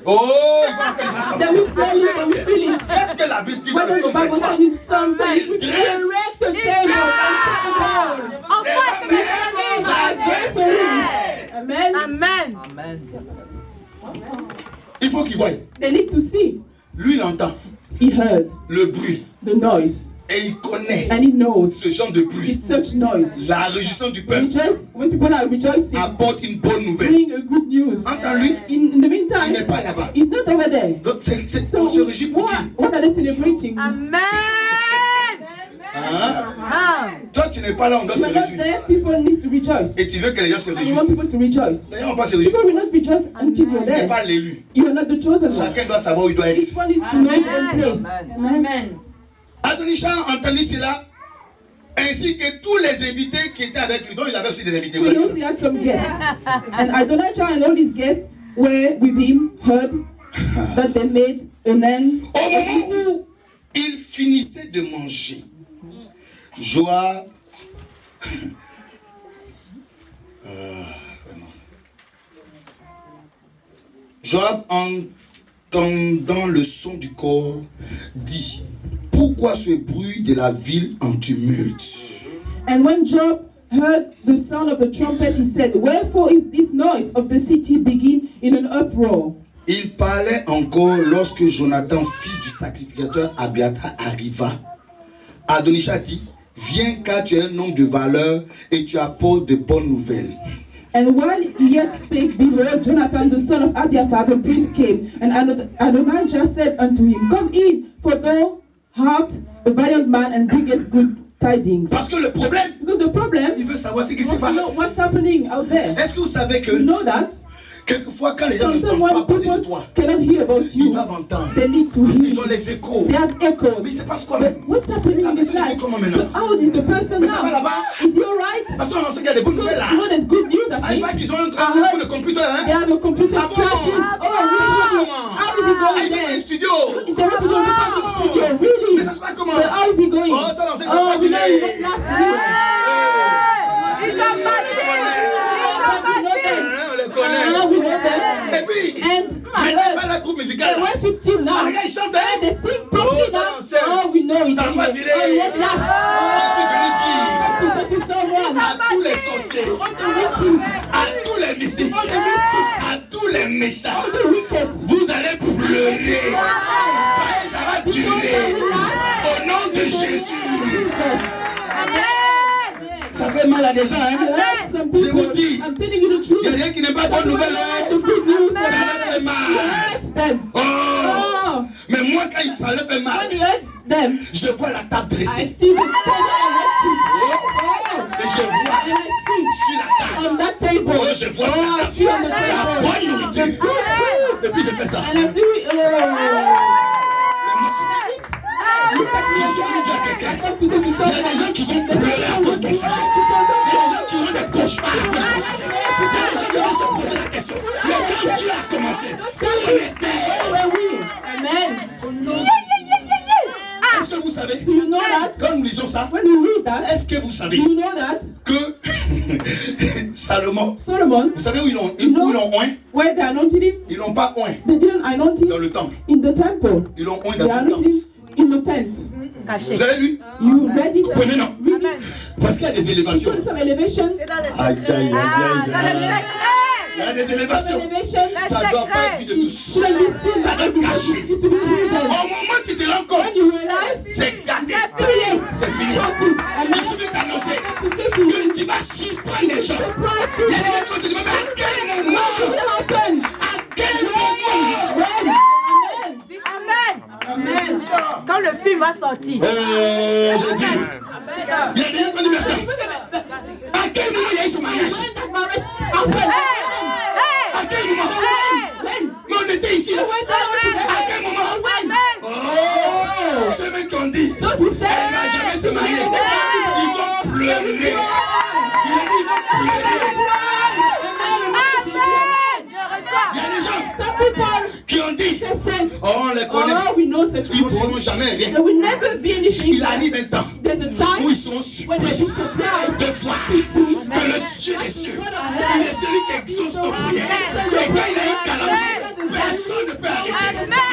Oh, ils vont entendre They will smell it, they will feel it. Qu'est-ce que la Bible dit dans What le does the psaume Bible 23? say in Psalm 23? Erect a table, Enfin, Amen. Amen. Il faut qu'ils voient. They need to see. Lui, il entend He heard le bruit the noise et il connaît and he knows ce genre de bruit. it's such noise. La réjouissance du peuple Rejoice when people are rejoicing, apporte une bonne nouvelle. bring a good news. Entends-lui, In the il meantime, n'est pas là-bas. he's not over there. Donc, So on se réjouit pour qui? what are they celebrating? Amen. Hein? Ah. Toi, tu n'es pas là, on doit se You're not réjouir. there, people need to rejoice. Et tu veux que les gens se And you want réjouissent. people to rejoice. D'ailleurs, on va se réjouir. People will not rejoice until you're Tu n'es there. pas l'élu. You are not the chosen one. Chacun doit savoir où il doit Each être. one is to know his own place. Amen. Adonisha entendit cela, ainsi que tous les invités qui étaient avec lui. Donc, il avait aussi des invités. So he also had some guests. And Adonijah and all his guests were with him, heard that they made an end. Au moment où il finissait de manger, Joab Joab, entendant le son du corps, dit: pourquoi ce bruit de la ville en tumulte? And when Job heard the sound of the trumpet, he said, wherefore is this noise of the city begin in an uproar? Il parlait encore lorsque Jonathan, fils du sacrificateur Abiathar, arriva. Adonisha dit: viens, car tu es un homme de valeur et tu apportes de bonnes nouvelles. And while he yet spake, behold, Jonathan the son of Abiathar the priest came, and Adonijah said unto him, come in, for thou art a valiant man and bringest good tidings. Parce que le problème, Because the problem, il veut savoir ce qui you se want to know passe. what's happening out there. Est-ce que vous savez que You know that? quelquefois, quand les gens Sometimes n'entendent pas when parler de people toi, cannot hear about ils you, doivent entendre. they need to Ils hear. ont les échos. They have Mais il echoes. se passe quoi même? What's happening La in his personne est life? comment maintenant? How is the person Mais ça va now? là-bas? Is he alright? Parce qu'on sait qu'il y a des bonnes Because nouvelles là. you know there's good news, I Ah, il think. paraît qu'ils ont un cours de computer, They hein? have a computer Ah bon? classes. Oh, really? How is he Ah, going il est dans there? le studio. They want to go to the studio, really? Mais ça se passe comment? But how is he going? Oh, ça, on sait que ça Oh, va we know durer. he won't last anyway. Ils ont battu. Ils ont battu. Hein, on les connaît. We know them. Et puis, And maintenant, pas la groupe musicale. the worship team now, Ah, les gars, ils chantent, hein? they sing properly Oh, ça, on now. sait. Oh, we know it Ça va anyway. pas durer. Oh, it won't last. Je suis venu dire To say to someone, à tous les sorciers, all the witches, à tous les mystiques, all the mystics, à tous les méchants, all the wicked, vous allez pleurer. Ça va durer. Au nom de Jésus. Jesus. Ça fait mal à des gens, hein? Hurt some Je people. vous dis, I'm telling you the il n'y a truth. rien qui n'est pas bonne nouvelle. The Hein? good news, Ça leur fait mal. hurts them. Oh! Oh, Mais moi, quand ça leur fait mal, when he hurts them, je vois la table I dressée. see the table erected. Oh, Et je vois and I see sur la table on that table. Oh, je vois sur la I table see on the la table bonne the nourriture. good food. Et puis je fais ça. And I see, look at me. Je suis venu dire à quelqu'un, I come to say to il y a des gens someone, qui vont pleurer à cause de ton sujet. Il y a des gens qui ont des cauchemars à cause de ton sujet. Il y a des gens qui vont se poser la question. Mais quand Dieu a commencé, où on était? where we? Amen. Est-ce que vous savez, Do you know that? quand nous lisons ça, When you read that, est-ce que vous savez do you know that que Salomon, Solomon, vous savez où ils l'ont oint? where they anointed him, Ils l'ont pas oint they didn't anoint dans him le temple. in the temple. Ils l'ont oint They dans une anointed him tente. in the tent. Caché. Vous avez lu? You read it? Oui, mais non. Read it. Parce qu'il y a des You élévations. put some elevations. Aïe, aïe, aïe, aïe, Dans le aïe. secret. Il y a des Some élévations. elevations. Ça ne doit pas être vu de tous. Shouldn't be seen by everybody. It's to be Au hidden. moment où tu te rends When compte, you realize, c'est gâté. too late. C'est fini. Got it. And Je now suis venu t'annoncer to say to you, que tu vas surprendre les gens. surprise Il y a des people. gens qui se demandent à quel What moment? will happen? À quel moment? When? Amen. Amen. Amen. Quand le film va sorti. Oh, je dis. Il y a des gens qui ont dit maintenant. À quel moment il y a eu ce mariage? À quel moment? Mais on était ici là. À quel moment? Oh, ceux mêmes qui ont dit, elle ne va jamais se marier. Ils vont pleurer. Il a dit, ils vont pleurer. Il y a des gens qui ont dit, oh, on les connaît. Ils ne seront jamais rien. Il arrive un temps où ils sont surpris de voir que le Dieu des cieux, il est celui qui exauce nos prières. Et quand il a une calamité, personne ne peut arrêter.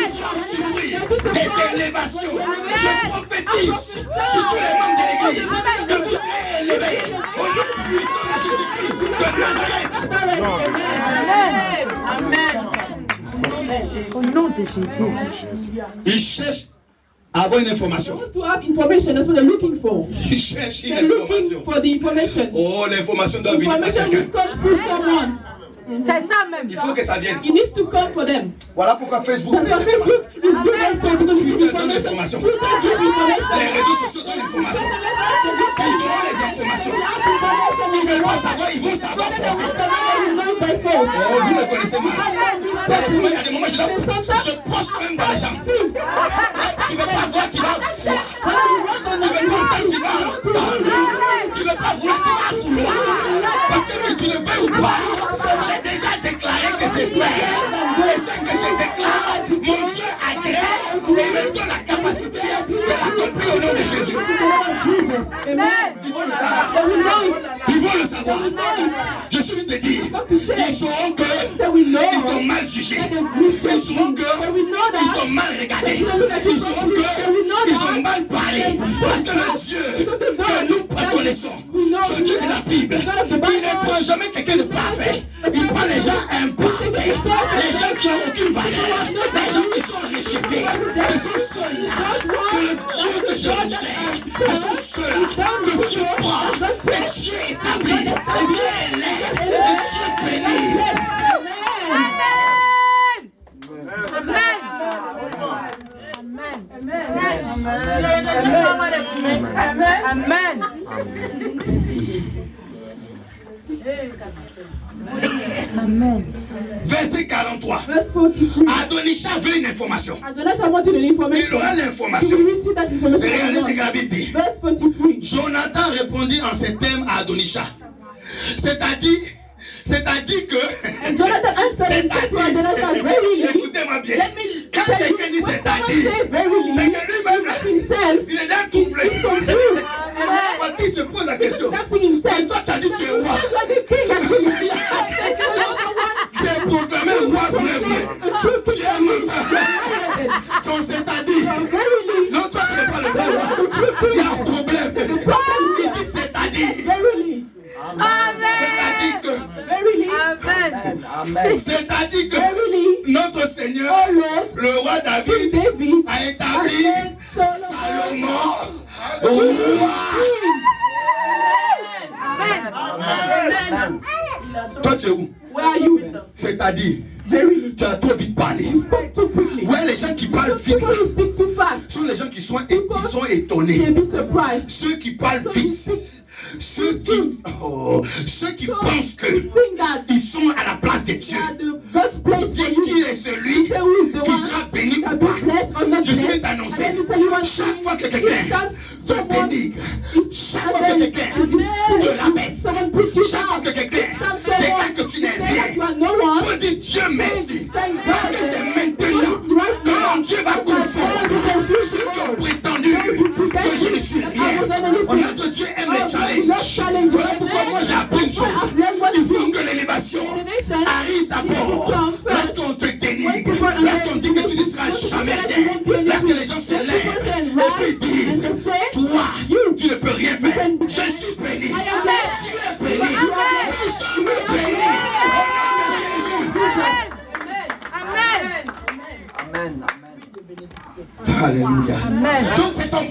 Ils sont surpris des élévations. Je prophétise sur tous les membres de l'église que vous serez élevés au nom puissant de Jésus-Christ de Nazareth. Au nom de Jésus. Ils cherchent à avoir une information. To have information, that's what they're looking for. Ils cherchent une They're looking information. for the information. Oh, l'information doit venir par Information quelqu'un. will come through someone. C'est ça même. Il faut que ça vienne. It needs to come for them. Voilà pourquoi Facebook That's why Facebook is good also because you give Twitter donne information. l'information. Twitter give Les information. réseaux sociaux donnent l'information. Ils auront les informations. Ils ne veulent pas savoir, ils vont savoir forcer. Oh, vous me connaissez mal. Il y a des moments, je poste même dans les gens. Tu ne veux pas voir, tu vas voir. Tu veux pas voir, tu vas entendre. Tu ne veux pas vouloir, tu vas vouloir. Parce que tu le veux ou pas, j'ai déjà déclaré que c'est fait. Et ce que je déclare, mon Dieu agrée et me donne la capacité de l'accomplir au nom de Jésus. Amen. Ils vont le savoir. Ils vont le savoir. Je suis venu te dire, ils sauront que ils t'ont mal jugé. Ils sauront que ils t'ont mal regardé. Ils sauront que ils ont mal parlé. Parce que le Dieu que nous connaissons, ce Dieu de la Bible, il ne prend jamais quelqu'un de parfait. Il prend les gens imparfaits, les gens qui n'ont aucune valeur, les gens qui sont rejetés. Ce sont ceux-là que le Dieu que je sais, ce sont ceux-là que Dieu prend, et Dieu établit, et Dieu élève, et Dieu bénit. Amen. Amen. Verset 43. Verse 43. Adonisha veut une information. Adonijah wanted an Il information. aura He l'information. will receive that information. Regardez from ce God. qu'il dit. Verse 43. Jonathan répondit en ces termes à Adonisha. C'est-à-dire que. And Jonathan answered and said to Adonijah, verily, Écoutez-moi bien. let me Quand tell you, quelqu'un dit when someone c'est-à-dire, says verily, c'est que lui-même, là, himself il est dans tout plein. is confused. Parce qu'il se pose la question. He's asking himself, Et toi, tu as dit tu es roi. you are the king actually. Tu es proclamé roi vrai. Tu es menteur. Ton c'est-à-dire. Non, toi, tu n'es pas le vrai roi. Il y a un problème. Il dit c'est-à-dire. Verily, C'est-à-dire que. verily, Amen. C'est-à-dire que verily, notre Seigneur, oh Lord, le roi King David, David a établi has made Solomon Salomon roi. Amen. Toi, tu es où? Where are you? C'est-à-dire, Verily, tu as trop vite parlé. you spoke too quickly. Ouais, les gens qui parlent vite People who speak too fast, sont les gens qui sont étonnés. they'll be surprised. Ceux qui parlent vite, ceux qui pensent que Think that ils sont à la place de they Dieu. are the God's place for Dis you. qui est celui Say who is the qui one sera béni ou that pas. be blessed or not Je suis blessed. t'annoncer, And let me tell you one chaque thing. fois que It quelqu'un starts te someone dénigre, chaque fois que quelqu'un te rabaisse, someone puts you chaque fois down. que quelqu'un It starts déclare someone que tu n'es say that you rien, are no one. faut dire Dieu merci. Thank Parce que God. c'est maintenant que mon Dieu va confondre ceux qui ont prétendu que je ne suis rien. Notre Dieu aime les challenges. Voilà pourquoi moi j'ai appris une chose. Il faut que l'élévation arrive d'abord lorsqu'on te dénigre, lorsqu'on dit que tu ne seras jamais rien, lorsque les gens se lèvent et puis disent, toi, tu ne peux rien faire. Je suis béni. Tu es béni. Nous sommes bénis. Au nom de Jésus. Alléluia. Donc cet homme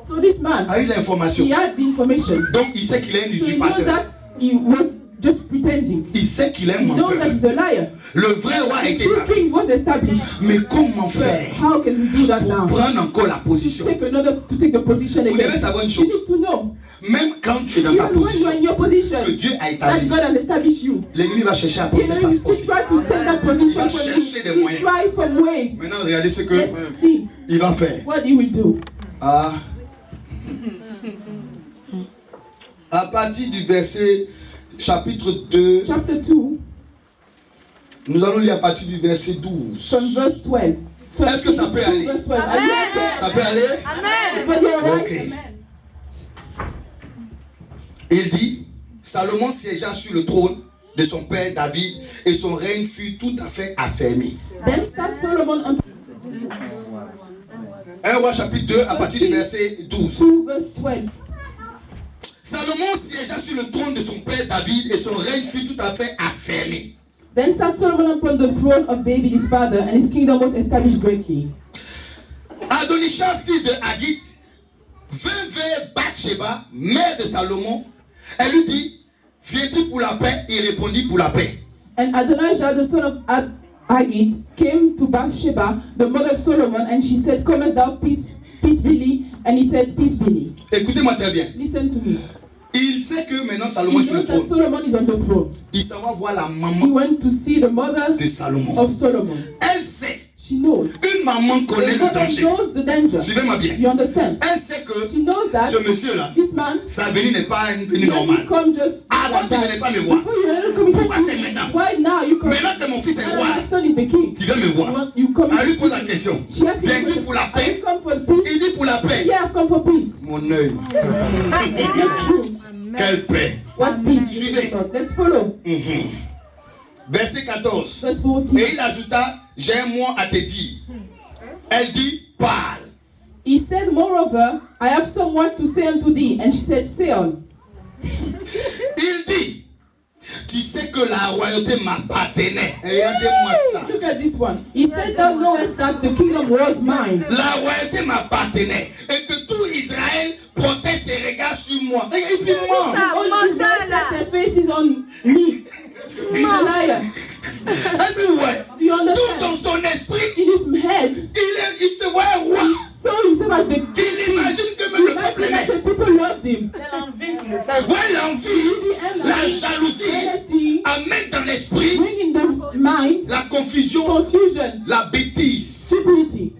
So this man, a eu l'information. he had the information. Donc il sait qu'il est un So he knows usurpateur. that he was just pretending. Il sait qu'il est un He knows menteur. that he's a liar. Le vrai roi a The été true établi. king was established. Mais comment So faire how can we do that pour now? prendre encore la To position? take the position Vous devez again. savoir une You chose. need to know. Même quand tu es dans ta Even when you position are in your position que Dieu a that établie, God has established you, l'ennemi va chercher à the prendre cette enemy place. still try to take that position Va from chercher you. des He moyens. try from ways. Maintenant, regardez ce que Let's see il va faire. what he will do. Ah. À partir du verset chapitre 2, Chapter 2, nous allons lire à partir du verset 12. from verse 12. From Est-ce que ça peut aller? verse 12. Are you okay? Ça peut aller? Amen. But you're right? Ok. Il dit, Salomon siégea sur le trône de son père David et son règne fut tout à fait affermi. Then sat Solomon on 1 Roi chapitre 2 à partir du verset 12. 2 verse 12. Salomon siégea sur le trône de son père David et son règne fut tout à fait affermi. Then sat Solomon upon the throne of David his father, and his kingdom was established greatly. Adonisha, fils de Haggith, vint vers Bathsheba, mère de Salomon. Elle lui dit, viens-tu pour la paix? Il répondit, pour la paix. And Adonijah, the son of Haggith, came to Bathsheba, the mother of Solomon, and she said, comest thou peace be thee? And he said, peace be thee. Écoutez-moi très bien. Listen to me. Il sait que maintenant Salomon est He sur le knows that trône. Solomon is on the throne. Il s'en va voir la He maman went to see the mother de Salomon. of Solomon. Elle sait. She knows. Une maman connaît The le mother danger. knows the danger. Suivez-moi bien. You understand? Elle sait que She knows that ce monsieur-là, this man, sa venue n'est pas une venue when he normale. come just Avant, like tu ne that, venais pas me voir. before you ever come Pourquoi to c'est see, maintenant? why now you come? Maintenant que mon fils est Now roi, my son is the king. tu viens me voir. You come Elle lui to pose la see. question. She asked him, Viens-tu pour la are you paix? come for peace? Il dit pour la paix. Yeah, I've come for peace. Mon œil. It's not true. Quelle paix. What peace? Suivez. Let's follow. Verset 14. Verse 14. Et il ajouta, j'ai un mot à te dire. Elle dit, parle. He said, moreover, I have somewhat to say unto thee. And she said, say on. Il dit, tu sais que la royauté m'appartenait. Regardez-moi ça. Look at this one. He said, thou knowest that the kingdom was mine. La royauté m'appartenait. Et que tout Israël portait ses regards sur moi. Et puis moi. All these guys set their faces on me. He's a liar. Est-ce que vous voyez? You Tout understand? dans son esprit, In his head, il se voit roi. he saw himself as the Il king. imagine que même le Imagine peuple that aimait. the people loved him. Voyez l'envie, la jalousie Jealousy, amène dans l'esprit bring in the mind la confusion, confusion, la bêtise. stupidity.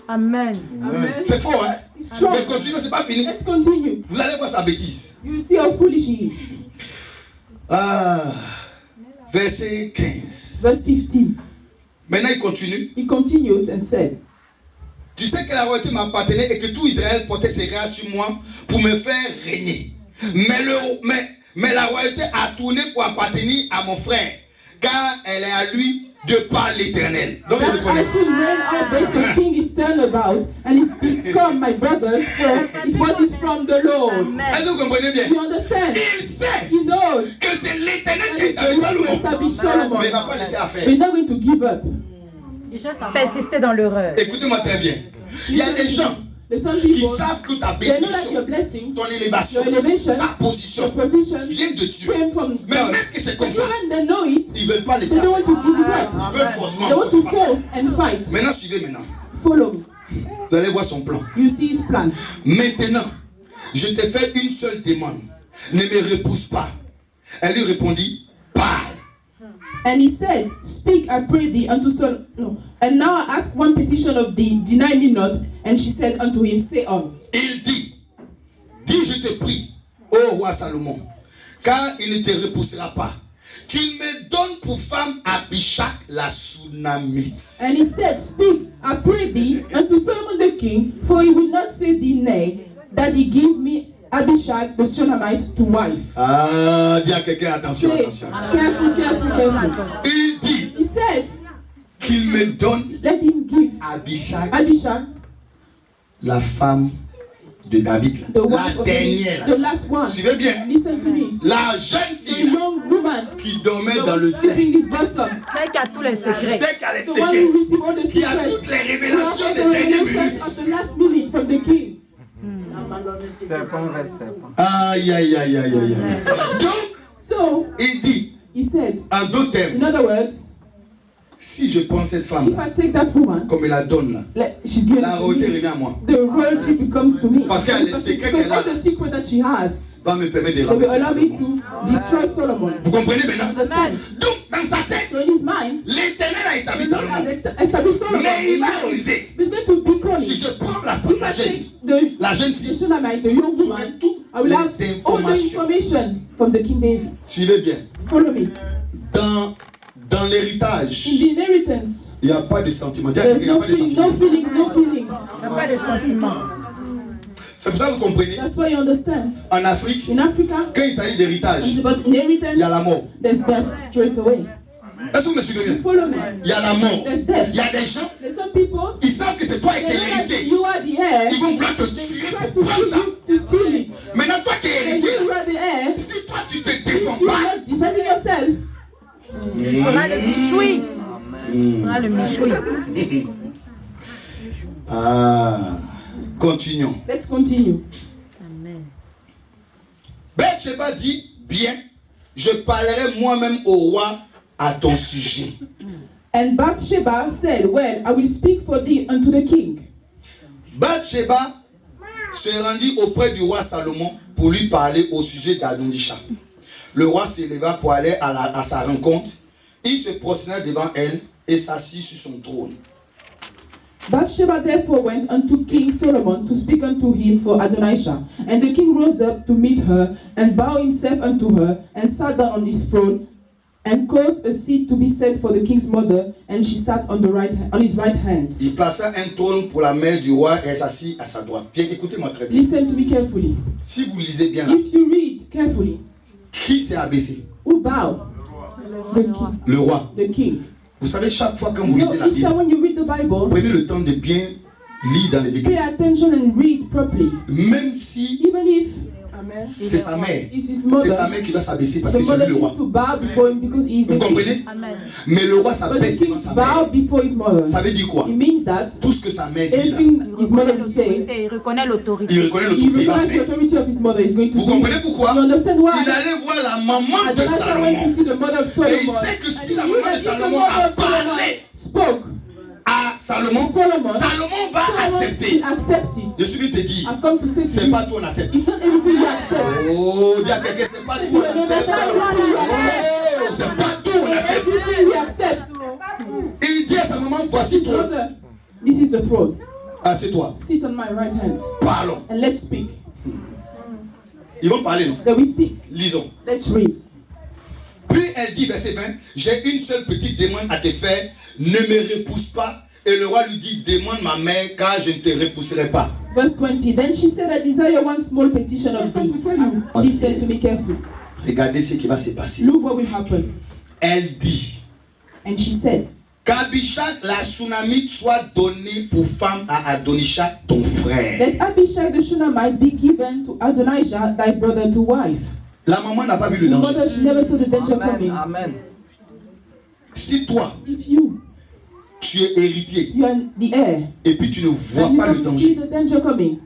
Amen. Amen. C'est faux, hein? It's strong. Mais continuez, c'est pas fini. Let's continue. Vous allez voir sa bêtise. You see how foolish he is. Ah, verset 15. Verse 15. Maintenant, il continue. He continued and said, Tu sais que la royauté m'appartenait et que tout Israël portait ses regards sur moi pour me faire régner. Mais la royauté a tourné pour appartenir à mon frère, car elle est à lui de par l'Éternel. Donc, il that I reconnaît. should reign out, but the king is turned about and is become my brother's, for it was from the Lord. Est-ce que vous comprenez bien? You understand? Il sait He knows que c'est l'Éternel that qui a it's the établi Lord who Salomon. established Solomon. Mais il ne va pas laisser à But faire. he's not going to give up. Persister dans l'erreur. Écoutez-moi très bien. Il y a des gens There's some qui people, savent que ta they know that your bénédiction, blessings, ton élévation, your elevation, ta your position position vient de Dieu. came from Mais God. même que c'est comme But ça, even they know it, ils ne veulent pas laisser they à don't faire. want to give it up. Ils veulent forcément. They want to force and fight. Maintenant, suivez maintenant. Follow me. Vous allez voir son plan. You see his plan. Maintenant, je t'ai fait une seule demande. Ne me repousse pas. Elle lui répondit, parle. And he said, speak, I pray thee, unto Sol. No. And now I ask one petition of thee, deny me not. And she said unto him, say on. Il dit, dis je te prie, ô roi Salomon, car il ne te repoussera pas, qu'il me donne pour femme Abishag la Sunamite. And he said, speak, I pray thee, unto Solomon the king, for he will not say thee nay, that he give me Abishag the Shunammite to wife. Ah, dis à quelqu'un, attention, Say, attention. careful, careful, careful. Il dit He said, qu'il me donne let him give Abishag, Abishag, la femme de David, the la wife of dernière. the last one. Suivez bien. Listen to me. La jeune The fille young woman qui dormait that dans le was sleeping sein, his bosom. Celle qui a tous les secrets. c'est qu'elle est The one who séquée, received all the qui a secrets. toutes les Who révélations have des the dernières revelations minutes. of the last minute from the king. Serpent vers serpent. Aïe, aïe, aïe, aïe, aïe, aïe. Donc, So, Il dit, He said, en d'autres termes, in other words, si je prends cette femme if I take that woman, comme il la donne là, she's given la to royauté me, revient à moi. the royalty becomes to me. Parce qu'elle a les secrets qu'elle Because a all the secret that she has, va me permettre de they will ramasser allow me Salomon. to destroy Solomon. Vous comprenez maintenant? Understand? Donc, dans sa tête, So in his mind, l'Éternel a établi the Lord Salomon. has established Solomon. Mais il va ruser. He's going to be calling. Si je prends la femme, If la I jeune, take la jeune the fille, Shunammite, the young j'aurai woman, toutes I will have les all the informations. information from the King David. Suivez bien. Follow me. Dans l'héritage, In the inheritance, il n'y a pas de sentiment. Dis à there's quelqu'un, il n'y a no pas de feelings, sentiment. no feelings, no feelings. Il n'y a pas de sentiment. C'est pour ça que vous comprenez. That's why you understand. En Afrique, In Africa, quand il s'agit d'héritage, it's about il y a inheritance. la mort. There's death straight away. Est-ce que vous me suivez bien? You follow me. Il y a la mort. There's death. Il y a des gens, There's some people, ils savent que c'est toi qui they es know that l'héritier. you are the heir. Ils vont vouloir te They tuer try pour to prendre kill ça. you, to steal it. Maintenant, toi qui es And héritier, you are the heir. si toi tu te If défends you are pas, not defending yourself, Il sera le michoui. Il sera le michoui. continuons. let's continue. Bathsheba dit, bien, je parlerai moi-même au roi à ton sujet. And Bathsheba said, well, I will speak for thee unto the king. Bathsheba se rendit auprès du roi Salomon pour lui parler au sujet d'Adonisha. Le roi s'éleva pour aller à sa rencontre. Il se prosterna devant elle et s'assit sur son trône. Bathsheba therefore went unto King Solomon to speak unto him for Adonijah. And the king rose up to meet her, and bowed himself unto her, and sat down on his throne, and caused a seat to be set for the king's mother, and she sat on his right hand. Il plaça un trône pour la mère du roi et s'assit à sa droite. Bien, écoutez-moi très bien. Listen to me carefully. Si vous lisez bien là, If you read carefully, qui s'est abaissé? who bowed? The king. Le roi. The king. Vous savez, chaque fois que vous No, lisez la Isha, Bible, when you read the Bible, prenez le temps de bien lire dans les pay Écritures. attention and read properly. Même si Even if c'est sa mère, it's his c'est mother, sa mère qui doit s'abaisser parce the que c'est lui mother le roi. needs to bow before him because he is Vous the king. comprenez? Amen. Mais le roi But the s'abaisse devant king sa mère. bowed before his mother. Ça veut dire quoi? It means that Tout ce que sa mère dit là, everything his mother will say, Il reconnaît l'autorité. il reconnaît he l'autorité, il va requires the faire. authority of his mother. He's going to Vous do comprenez it. pourquoi? You understand why? Il allait voir la maman de Adonijah went to Salomon. see the mother of Et Solomon. il sait que si And la he knew maman that de if the Salomon mother a of Solomon parlé spoke, à Salomon, Solomon Salomon va Solomon accepter. will accept Je it. suis venu te dire, I've come to say to c'est you, pas tout on accepte. it's not everything you accept. Oh, dis à quelqu'un, c'est pas tout on accepte. Oh, c'est pas tout on accepte. Everything we accept. Et il dit à sa maman, voici ton. Mother, this is the throne. Assieds-toi, Sit on my right hand parlons. and let's speak. Ils vont parler, non? Then we speak. Lisons. Let's read. Puis elle dit, verset 20, j'ai une seule petite demande à te faire, ne me repousse pas. Et le roi lui dit, demande ma mère, car je ne te repousserai pas. Verse 20. Then she said, I desire one small petition of thee. Listen to me carefully. Regardez ce qui va se passer. Look what will happen. Elle dit, And she said, qu'Abishag la Sunamite soit donnée pour femme à Adonisha, ton frère. Let Abishag the Shunammite be given to Adonijah, thy brother, to wife. La maman n'a pas vu le The danger. mother, she never saw the danger coming. Amen. Si toi, If you tu es héritier are the heir, et puis tu ne vois and you pas le don't see danger, the danger coming,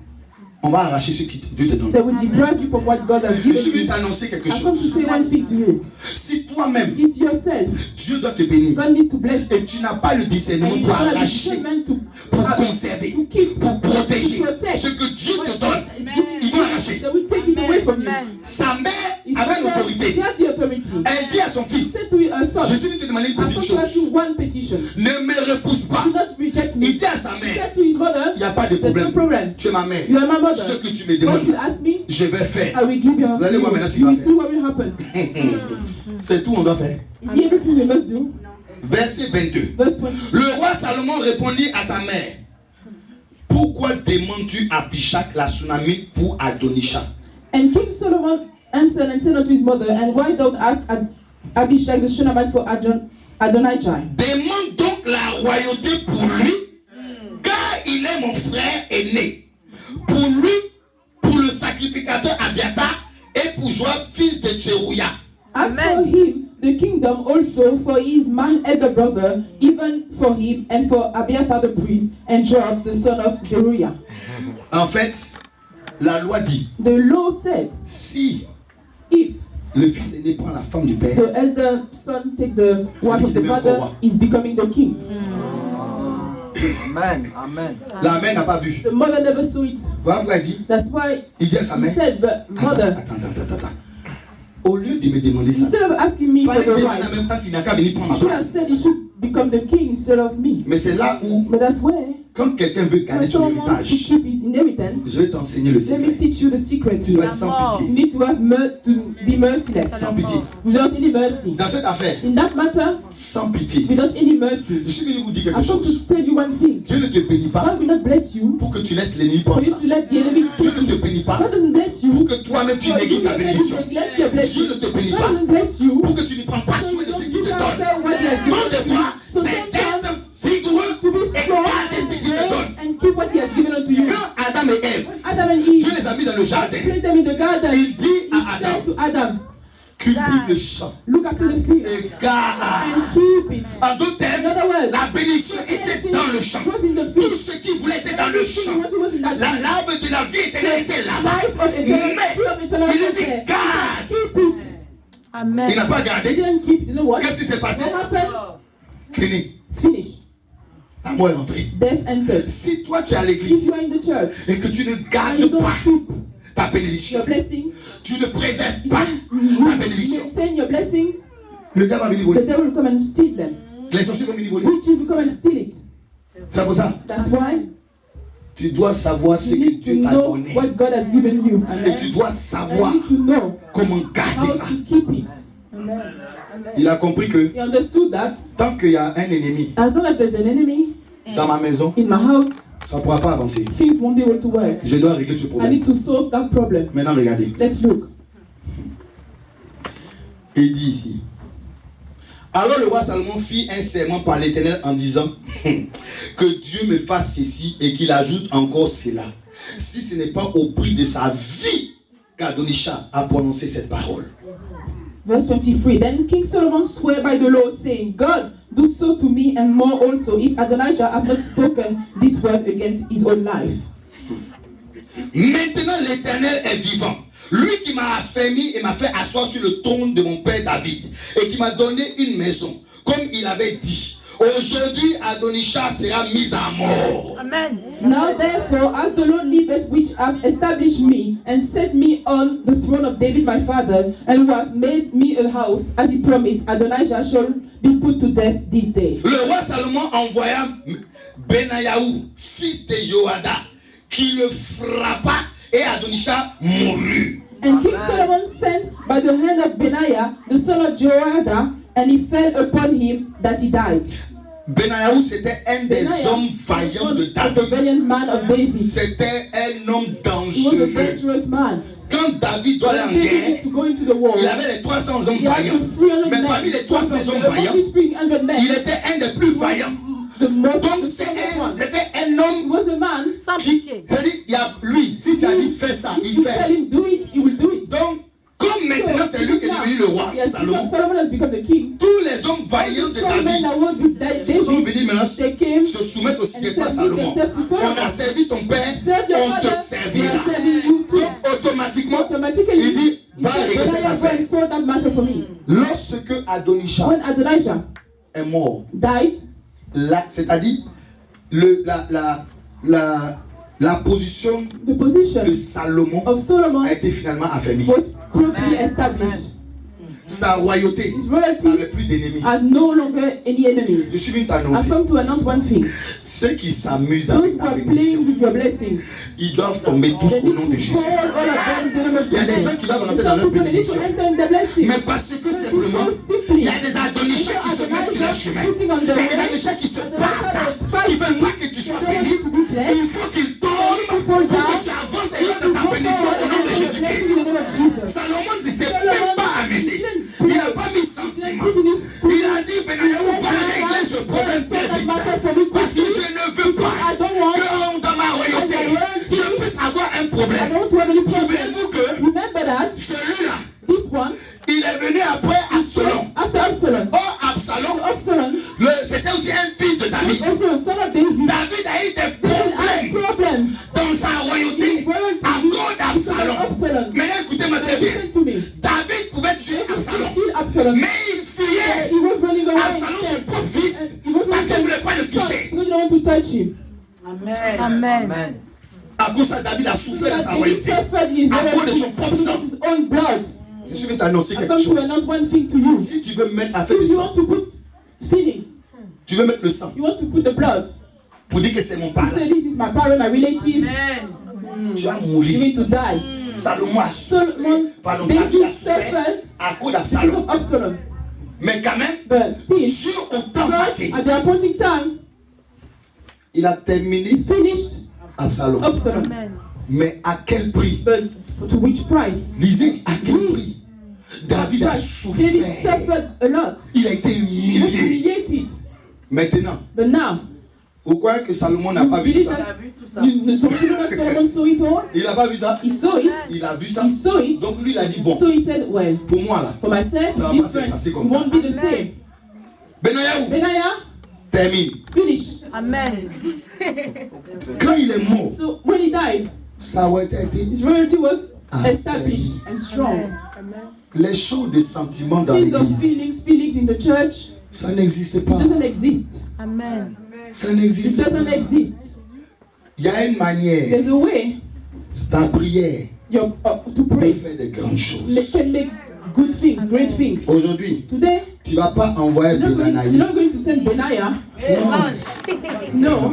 on va arracher ce que Dieu te donne. they will deprive you from what God has Je given suis venu you. t'annoncer quelque I come to chose. say one thing to you. Si toi-même, If yourself, Dieu doit te bénir God needs to bless you, et tu n'as pas le discernement and you pour don't have the arracher, discernment pour conserver, to keep, pour protéger to protect ce que Dieu te donne, is given, ils vont arracher. they will take it away from you. Sa mère It's avait because l'autorité. she had the authority. Elle dit à son She fils, said to her son, je suis venu te demander une I've petite come to ask you chose. one petition. Ne me repousse pas. Do not reject me. Il dit à sa He mère, said to his mother, il n'y a pas de there's no problème. problem. Tu es ma mère. You are my mother. Ce que tu me What demandes, you ask me, je vais faire. I will give you Vous allez voir maintenant ce qu'il You va will faire. see what will happen. C'est tout on doit faire. Is it everything we must do? Verset 22. Verse 22. Le roi Salomon répondit à sa mère, pourquoi demandes-tu Abishag la Sunamite pour Adonisha? And King Solomon answered and said unto his mother, and why don't ask Abishag the Shunammite for Adonijah? Demande donc la royauté pour lui, car il est mon frère aîné. Pour lui, pour le sacrificateur Abiatar et pour Joab, fils de Tcherouya. As for him, the kingdom also, for he is mine elder brother, even for him and for Abiathar the priest, and Joab the son of Zeruiah. En fait, la loi dit, The law said, si if le fils aîné prend la femme du père. The elder son take the wife of the father, is becoming the king. Amen. Amen. La mère n'a pas vu. The mother never saw it. Voilà pourquoi il dit. That's why Il dit à sa he mère. said, but mother, Attends. Au lieu de me demander ça, instead of asking me for fallait the demander en right, même temps qu'il n'a qu'à venir prendre ma should have place. said he should become the king instead of me. Mais c'est là où, But that's where, quand quelqu'un veut garder when son someone wants to héritage, keep his inheritance, je vais t'enseigner le let me secret. teach you the secret Tu dois here. être sans You pitié. need to have to be merciless, Sans pitié. without any mercy. Dans cette affaire, In that matter, sans pitié. without any mercy. Je suis venu vous dire quelque I've come chose. to tell you one thing. Dieu ne te bénit pas God will not bless you pour que tu laisses l'ennemi for prendre you ça. to let the enemy Dieu take ne te it. bénit pas God doesn't bless you pour que toi-même tu for you négliges ta to bénédiction. neglect your Dieu blessing. ne te bénit God pas doesn't bless you pour que tu ne prends pas soin de ce qu'il te donne. what he has given Donc des to you. fois, So c'est sometimes d'être vigoureux to be et strong garder ce qu'il te donne. and keep what he has given unto you. Quand Adam et Ève, Adam and Dieu Eve les a mis dans le jardin, placed them in the garden. il dit He à said Adam, to Adam, cultive le champ look after the field et garde. and keep it. En d'autres In termes, other words, la bénédiction était blessing dans le champ. was in the Tout field. ce qu'il voulait était dans le champ. What was in that field. L'arbre de la vie éternelle était là-bas. Life of eternal, Mais tree of eternal il life dit there. garde. Keep it. Il Amen. n'a pas He gardé. didn't keep. You know what? Qu'est-ce qui s'est passé? What happened? Fini. Finish. La mort est entrée. Death entered. Si toi tu es à If l'église you are in the church et que tu ne and you gardes don't pas keep ta bénédiction, your blessings, tu ne préserves you pas don't ta bénédiction, maintain your blessings, le diable va venir the voler. devil will come and steal them. Les sorciers vont venir voler. Witches will come and steal it. C'est pour ça. That's why Tu dois savoir ce you que need to Dieu t'a know donné. what God has given you. Et tu Amen. dois And savoir you need to know comment garder how ça. to keep it. Amen. Il a compris que He understood that tant qu'il y a un ennemi as long as there's an enemy dans ma maison, in my house, ça ne pourra pas avancer. things won't be able to work. Je dois régler ce I problème. need to solve that problem. Maintenant, regardez. Let's look. Il dit ici. Alors le roi Salomon fit un serment par l'Éternel en disant que Dieu me fasse ceci et qu'il ajoute encore cela. Si ce n'est pas au prix de sa vie qu'Adonisha a prononcé cette parole. Verse 23. Then King Solomon swore by the Lord, saying, God, do so to me and more also, if Adonijah have not spoken this word against his own life. Maintenant l'Éternel est vivant. Lui qui m'a affermi et m'a fait asseoir sur le trône de mon père David et qui m'a donné une maison, comme il avait dit. Aujourd'hui, Adonisha sera mis à mort. Amen. Now therefore, as the Lord liveth, which hath established me, and set me on the throne of David my father, and who hath made me a house, as he promised, Adonijah shall be put to death this day. Le roi Salomon envoya Benayahu, fils de Yoada, qui le frappa et Adonisha mourut. And King Solomon sent by the hand of Benaiah, the son of Jehoiada, and he fell upon him that he died. Benayahu, c'était un des Benaiah hommes vaillants de was the valiant David. man of David. C'était un homme He was a dangereux. dangerous man. Quand David doit aller en When David guerre, used to go into the war, il avait les 300 hommes he had vaillants. the 300 Mais men. parmi les 300 hommes Among vaillants, these 300 men, il était un des plus vaillants. the most Donc the c'était strongest one. un He homme was a man. Sans qui, pitié. c'est-à-dire, il y a lui, si tu as dit fais ça, If il you tell fait. him do it, he will do it. Donc, comme maintenant c'est lui qui est devenu le roi, Yes, Salomon, Solomon has become the king. tous les hommes vaillants The de strong men that was David with sont David, venus maintenant they came se soumettre au and cité de submit Salomon. themselves to Solomon. On a servi ton père, Serve your on te father, we are servira. serving you too. Donc automatiquement, Automatically, il dit, he va said, régler cette Benaiah, go and affaire. sort that matter for me. Lorsque Adonisha When Adonijah est mort, died, c'est-à-dire la position the position de Salomon of Solomon a été finalement affermie. was properly established. Sa royauté His royalty n'avait plus d'ennemis. had no longer any Je enemies. suis venu I've t'annoncer, come to announce one thing. ceux qui s'amusent Those avec who ta are bénédiction, playing with your blessings, ils doivent tomber tous they au nom need de to Jésus. fall all of them in the name of Il y a des gens Jesus. qui doivent And rentrer dans some leur people they need to bénédiction. enter in the blessing. Mais parce que simplement, il y a des Adonisha qui se mettent sur le chemin. Putting on Il y the a des way, Adonisha qui se Adonijah battent, qui ne veulent pas que tu sois béni. to be blessed. Il faut qu'ils tombent pour que tu avances et rentres dans ta bénédiction au nom de Jésus-Christ. In the name of Jesus. Salomon ne s'est même pas amusé. Il n'a pas mis sentiment. Il a dit, Benayahu va régler ce problème très vite. Parce que je ne veux pas que dans ma royauté, je puisse avoir un I problème. don't have any problem. Souvenez-vous que Remember that celui-là, this one, il est venu après Absalom. after Absalom, Or, Absalom, Absalom c'était aussi un fils de was David. also a son of David. David a eu des David had problèmes Mais il fuyait. He was running away. Absalom, son propre fils, parce qu'il ne voulait pas le toucher. No, you don't want to touch him. Amen. À cause de ça, David a souffert de sa He royauté. suffered his À cause de son propre because sang. of his own blood. Je vais t'annoncer I quelque come to chose. announce one thing to you. Si tu veux mettre à faire If du you sang, want to put feelings, tu veux mettre le sang you want to put the blood, pour dire que c'est mon you parent, say this is my parent, my relative, tu vas you mourir. need to die. Salomon a souffert. Solomon, Pardon, David a David souffert suffered à cause because d'Absalom. of Absalom. Mais quand même, But still, Dieu au temps God, marqué, at the appointing time, il a terminé finished Absalom. Absalom. Mais à quel prix? But to which price? Lisez, à quel prix? David a David souffert. suffered a lot. Il a été He was humilié. humiliated. Maintenant, But now, vous croyez que Salomon n'a you pas vu believe ça? that? Don't you know that Solomon saw it all? Il n'a pas vu ça? He saw it. Il a vu ça. He saw it. Donc lui, il a dit, bon, So he said, well, pour moi là, for myself, Ça va it's pas se different. passer It comme ça. won't be the same. Benayahu Benaiah, termine. finish. Amen. Quand il est mort, So when he died, sa royauté a été. his royalty was Ah, established and strong. Les choses des sentiments dans Things of l'église, feelings in the church, ça n'existe pas. it doesn't exist. Amen. Ça It n'existe pas. doesn't exist. Il y a une manière, There's a way ta prière to peut pray. faire de grandes choses. Can make good things, great things. Aujourd'hui, Today, tu ne vas pas envoyer you're Benanaï. not going to send Benaiah. No.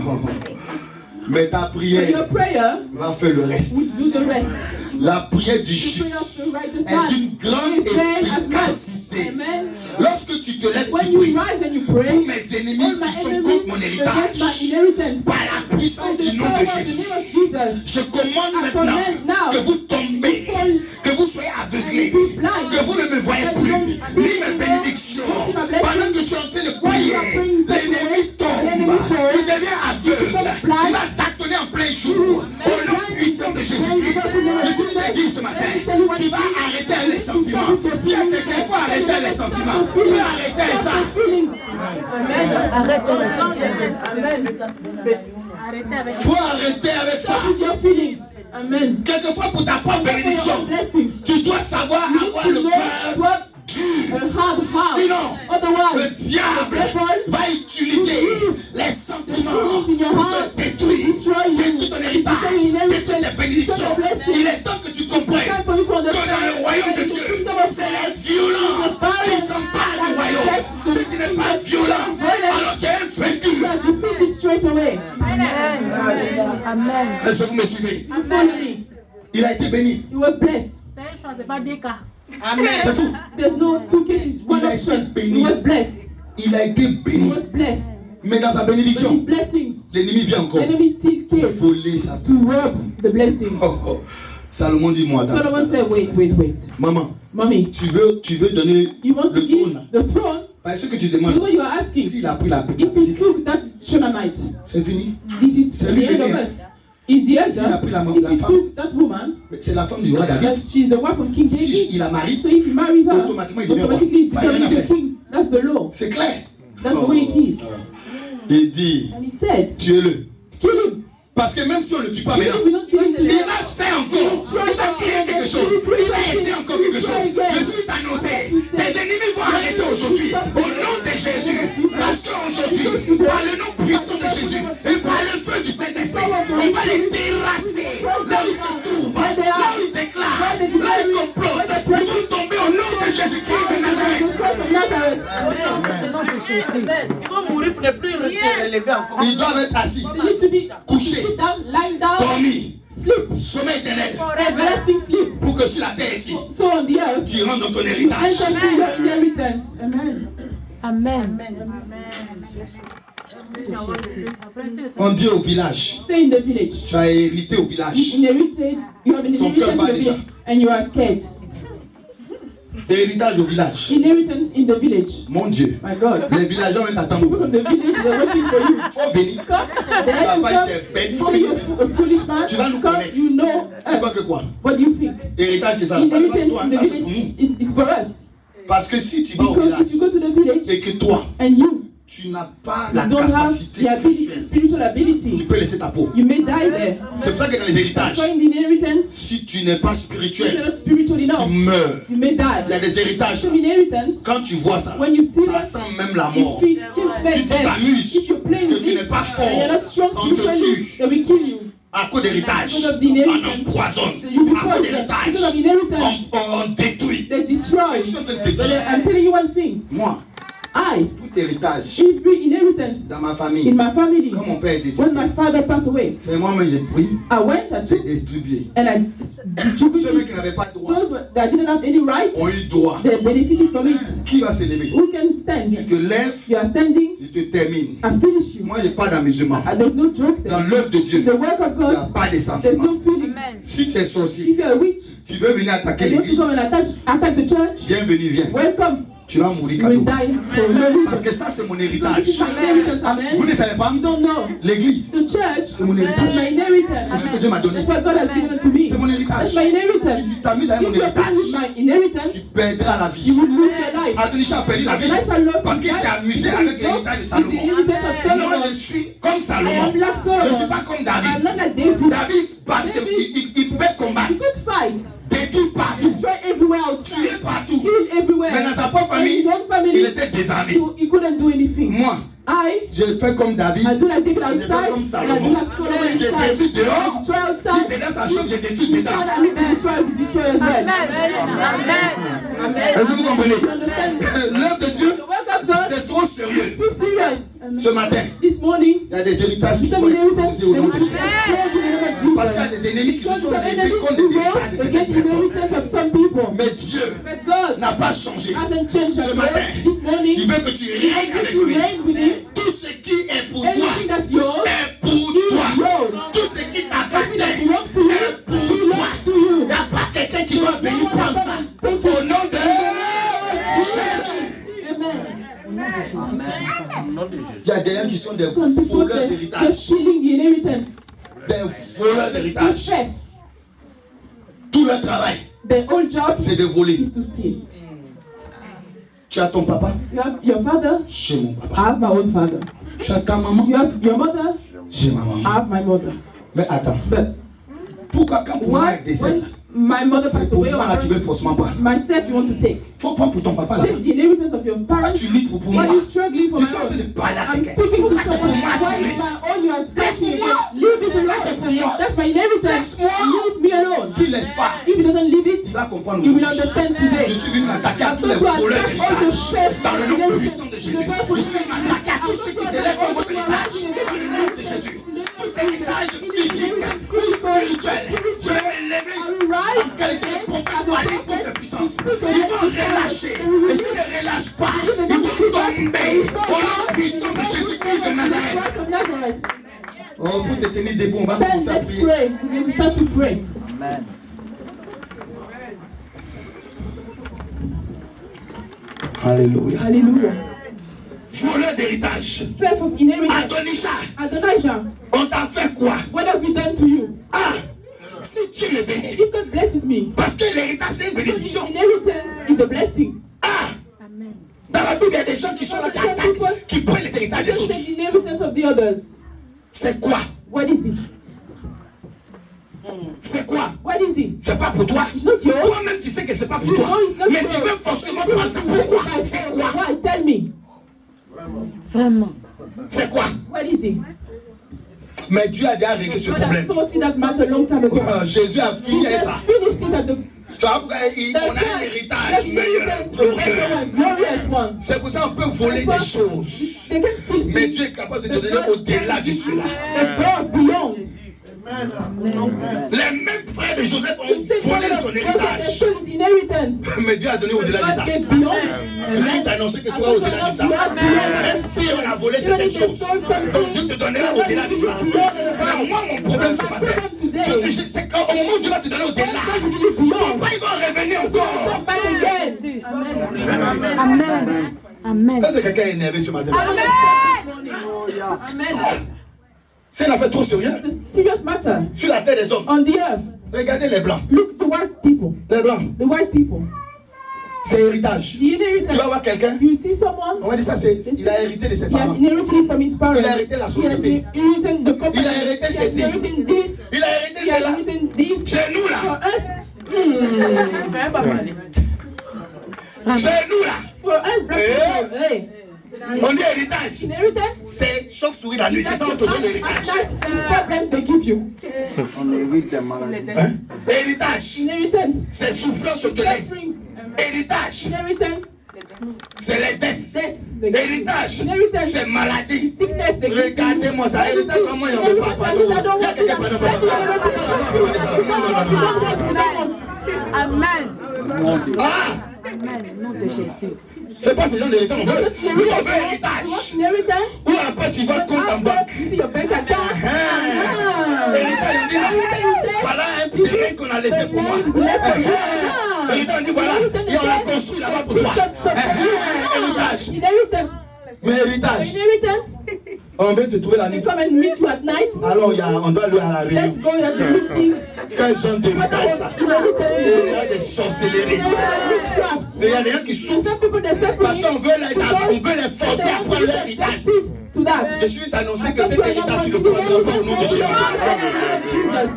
Mais ta But prière your prayer va faire le reste. will do the rest. La prière du The juste prayer of the righteous est man d'une grande is very as efficacité. much. Amen. Lorsque tu te lèves, When tu you pries. rise and you Tous pray, mes ennemis all my qui sont enemies contre mon against héritage, my inheritance. par la puissance By the du nom power de of the Jésus, name of Jesus. je commande I maintenant command now que vous tombez, you fall que vous soyez aveuglés, and be blind, que vous ne me voyez that plus, you don't see ni mes me, bénédictions. don't see my blessing. Pendant que tu es en train de While you are prier, praying such a way, l'ennemi tombe, l'ennemi fall, il devient aveugle, becomes blind. il va tâtonner en plein jour. Au nom puissant de Jésus-Christ, je suis venu te dire ce matin, tu vas arrêter les sentiments. Dis à quelqu'un, il faut arrêter les sentiments. Tu peux arrêter ça. Arrête Il faut arrêter avec ça. With your feelings. Amen. Quelquefois pour ta propre For your bénédiction, blessings. tu dois savoir You need avoir to le know cœur what dur. a hard heart. Sinon, le Otherwise, diable the devil va utiliser les sentiments in your pour heart, te détruire, destroy you, détruire ton héritage, destroy your inheritance, détruire tes bénédictions. destroy your blessings. Il est temps que tu comprennes time for you to que understand dans le royaume de that in the Dieu, kingdom of c'est les violents qui s'emparent du royaume. Ce qui n'est pas violent, alors tu es vaincu. you are defeated straight away. Amen. Est-ce que vous me suivez? You follow me. Il a été béni. He was blessed. C'est tout. There's no two cases, one Il a été option. béni. He was blessed. Il a été He béni. was blessed. Mais dans sa But bénédiction, his blessings, l'ennemi vient the encore enemy still came voler sa to rob the blessing. Oh, oh. Salomon dit moi, Solomon said, wait. maman, Mommy, tu veux donner you want to le give trône. the throne? Parce que tu You know demandes, what you are asking? s'il a pris la If he petite, took that Shunammite, c'est fini. this is C'est the lui end le of lien. us. Is the S'il a elder. pris la If he femme, took that woman, c'est la femme du roi David. that she's the wife of King Si David. il la marie, So if he marries her, automatiquement, il devient roi. automatically he's Bah, il y a rien becoming à the faire. king. That's the law. C'est clair. That's the way it is. Il dit, And he said, tuez-le. kill him. Parce que même si on ne le tue pas Even maintenant, if we don't kill him il today, va faire encore. Il va créer quelque chose. Il va essayer encore quelque chose. Je suis annoncé. Tes ennemis vont arrêter aujourd'hui. Au nom de Jésus. Parce qu'aujourd'hui, par le nom puissant de Jésus et par le feu du Saint-Esprit, on va les terrasser. Là où ils se trouvent, là où ils déclarent, là où ils complotent. Ils vont tomber au nom de Jésus-Christ de Nazareth. Jesus Christ of Nazareth. Ils vont mourir pour ne plus se relever encore. Ils doivent être assis, You need to be couchés, sit down, lying down, dormis, sleep, sommeil éternel. everlasting sleep. Pour que sur la terre ici, So on the earth, tu rentres dans ton you héritage. enter into your inheritance. Amen. Amen. On dit au village, Say in the village. tu as hérité au You village. inherited, you have an Ton cœur inheritance in bat the déjà. village and you are scared. Héritage au village. Inheritance in the village. Mon Dieu, My God. les villageoeurs viennent People t'attendre. from the village, they're waiting for you. Faut venir. Come, they have to Papa, come. tu es bête. You say you're a foolish man. Tu vas nous Come, connaître. you know Tu crois que us. quoi? What do you think? Héritage de ça. Inheritance Toi, in the ça, c'est pour village nous. is for us. Parce que si tu vas au Because village if you go to the village et que toi, and you tu n'as pas la you don't have capacité the ability, spirituelle, spiritual tu ability, peux laisser ta peau. you may die there. C'est pour ça que dans les héritages, So in the inheritance, si tu n'es pas if spirituel, you're not spiritual tu enough, meurs. you may Il y a die. des héritages. So in inheritance, Quand tu vois ça, when you see ça that, sent même la you mort. feel, you can Si smell tu death. t'amuses, If you're playing que with tu it, n'es pas fort, and you're not strong on te spiritually, tue. they will kill you. À cause d'héritage, Because of the on inheritance, empoisonne. you'll be À cause poisoned. d'héritage, Because of inheritance, on détruit. they destroy. Je suis en train de te But dire, I'm telling you one thing. moi, I, tout héritage every inheritance dans ma in famille, my family, quand mon père est when décédé, my father passed away, c'est moi-même j'ai pris, I went, I j'ai took, distribué. and I Ceux distributed qui it. n'avaient pas de droit Those that didn't have any right, ont eu droit. they benefited from it. Qui va s'élever? Who can Tu stand? te lèves, You are standing, je te termine. I finish you. Moi, j'ai pas d'amusement. And there's no joke Dans there. l'œuvre de Dieu, In the work of il n'y a God, pas de there's sentiments. no feelings. Si tu es sorcier, If you're a witch, tu veux venir attaquer and you want to l'église, go and attack the church, bienvenue, viens. welcome. Tu vas mourir You will cadeau. die for no Parce reason. que ça, c'est mon Because héritage. this is my inheritance, Ah, vous amen. ne savez pas? You don't know. L'église, The church c'est mon is héritage. my inheritance. C'est ce que Dieu m'a donné. That's what God has given unto me. C'est mon héritage. That's my inheritance. Si tu t'amuses avec If mon you are playing with héritage, my inheritance, tu perdras la you vie. will lose your life. Adonisha a perdu la vie Elisha lost parce his qu'il life. s'est amusé avec l'héritage de With the Salomon. inheritance of Moi, Solomon. je suis comme I Salomon. am like Je ne suis Solomon. pas comme I'm David. not like David. David, il pouvait combattre, He could fight, détruire partout, destroy everywhere tuer outside, partout. kill everywhere. Mais dans sa propre In his famille, own il family, était désarmé. he couldn't do anything. Moi, I j'ai fait comme David. do like David Je fais outside, comme and I do Salomon. like Solomon J'ai inside. détruit dehors. Destroy Si outside. t'es dans sa chambre, j'ai détruit Inside, dedans. I need to destroy as well. Amen. Est-ce que vous comprenez? You understand? L'œuvre de Dieu, The work of God, c'est trop sérieux. too serious. Ce matin, This morning, il y a des héritages qui some sont inheritance, exposés au they nom will de be Jésus. destroyed in the name of Parce qu'il y a Jesus. des ennemis qui se Because sont some levés enemies contre who des héritages de go certaines against personnes. inheritance of some people. Mais Dieu But God n'a pas changé. hasn't changed Ce at matin, all. This morning, il veut que tu règnes avec you lui. reign with Him. Tout ce qui est pour toi Anything that's yours est pour toi. yours. Tout ce qui Everything t'appartient that belongs to you est pour toi. belongs to you. Il n'y a pas quelqu'un qui doit venir prendre ça. Au nom de Jésus. Amen. Il y a des gens qui sont des Some people, voleurs they're d'héritage. stealing the inheritance. Des voleurs It's d'héritage. theft. Tout leur travail, Their whole job c'est de voler. is to steal. Tu as ton papa, You have your father, j'ai mon I papa. have my own father. Tu as ta maman, You have your mother, j'ai ma I maman. have my mother. Mais attends, But pourquoi quand pour moi why, elle décède, when my mother c'est passed pour away, moi là tu veux forcément pas. myself you want to take. Faut pas pour ton papa là. Take the inheritance of your Pourquoi parents. tu luttes pour Why moi? are you struggling for Tu my es en train de own? parler à I'm quelqu'un. speaking to Pourquoi c'est pour someone. moi Why tu is luttes? my own you are speaking? Laisse-moi. Leave it Ça, c'est pour moi. alone. That's my inheritance. Laisse-moi. Leave me alone. S'il laisse pas, If he doesn't leave il it, va comprendre. you will aujourd'hui. understand Je today. suis venu m'attaquer à tous les I'm going to voleurs attack all the d'héritage. theft Dans le nom inheritance. puissant de Jésus. The powerful Je suis venu m'attaquer à tous ceux qui s'élèvent contre votre héritage. Dans le nom de Jésus. Tout héritage physique ou spirituel. Je vais m'élever en qualité de prophète pour aller contre cette puissance. Ils vont relâcher. Et s'ils ne relâchent pas, ils vont tomber au nom puissant de Jésus-Christ de Nazareth. Christ of Nazareth. Oh, faut te tenir debout. On va Stand, commencer à let's prier. pray. We're going to start to pray. Alléluia. Hallelujah. Voleur d'héritage. Theft of inheritance. Adonisha, Adonijah, on t'a fait quoi? what have we done to you? Ah, si Dieu me bénit. If God blesses me, Parce que l'héritage, c'est une bénédiction. inheritance is a blessing. Ah, dans la Bible, il y a des gens qui sont là, qui attaquent, qui prennent les héritages des Just autres. take the inheritance of the others. C'est quoi? What is it? C'est quoi? What is it? C'est pas pour toi. It's not yours. Toi-même, tu sais que c'est pas pour You toi. know it's not Mais yours. tu veux forcément prendre ça. Pourquoi? C'est quoi? Why? Tell me. Vraiment. C'est quoi? What is it? Mais Dieu a déjà réglé ce God has problème. sorted that matter a long time ago. Jésus a fini avec Jesus ça. finished it at the. Tu vois pourquoi on a un héritage meilleur, glorieux. Glorious one. C'est pour ça qu'on peut voler des choses. They can still Mais feel Dieu est capable de te donner au-delà de cela. above, beyond. Les mêmes frères de Joseph ont volé son héritage. His inheritance. Mais Dieu a donné au-delà de God ça. gave beyond. Est-ce qu'il t'a annoncé que tu vas au-delà de ça? Même si on a volé certaines choses, donc Dieu te donnera au-delà de ça. Mais moi, mon problème ce matin, c'est qu'au moment où Dieu va te donner au-delà, ton père va revenir encore. Come back again. Amen. Amen. Est-ce que quelqu'un est énervé ce matin? I'm upset this morning. Amen. C'est une affaire trop sérieuse. It's a serious matter Sur la terre des hommes, on the earth. regardez les blancs. Look, the white people. Les blancs, The white people. C'est héritage. The inheritance. Tu vas voir quelqu'un, You see someone. on va dire ça, il a hérité de ses He has parents. inherited it from his parents. Il a hérité la He has société. inherited the company. Il a hérité He has ceci. inherited this. Il a hérité He has cela. inherited this. Chez nous For là, us. chez nous là, For us, black people. Hey. on dit héritage. Inheritance. C'est chauve-souris la nuit, c'est ça on te donne l'héritage. These problems they give you. Hein? Héritage, Inheritance. c'est souffrance sur te laisse. Sufferings. Héritage, Inheritance. c'est les dettes. Debts. they give you. Héritage, Inheritance. c'est maladie. Sickness. They give you. Regardez-moi ça, héritage comment il en veut pas. Pardon. Il y a quelqu'un qui ne peut pas. Amen. Ah, Amen. Au nom de Jésus. c'est pas ce genre d'héritage on veut. Nous on veut héritage. Inheritance. Ou après tu vas compte en banque. You see your bank account. Héritage, on dit là, voilà un terrain qu'on a laissé pour moi. Héritage, on dit voilà, et on l'a construit là-bas pour toi. Héritage. Inheritance. Mais héritage, Inheritance. on vient te trouver la nuit. They come and meet you at night. Alors on doit aller à la réunion. Let's go at the meeting. Quel genre d'héritage ça? Il y a des sorcelleries. Witchcraft. Il y a des gens qui souffrent Some people they suffer. parce qu'on veut les forcer à prendre leur héritage. To that. Je suis annoncé que cet héritage, tu ne prendras pas au nom de Jésus. Jesus.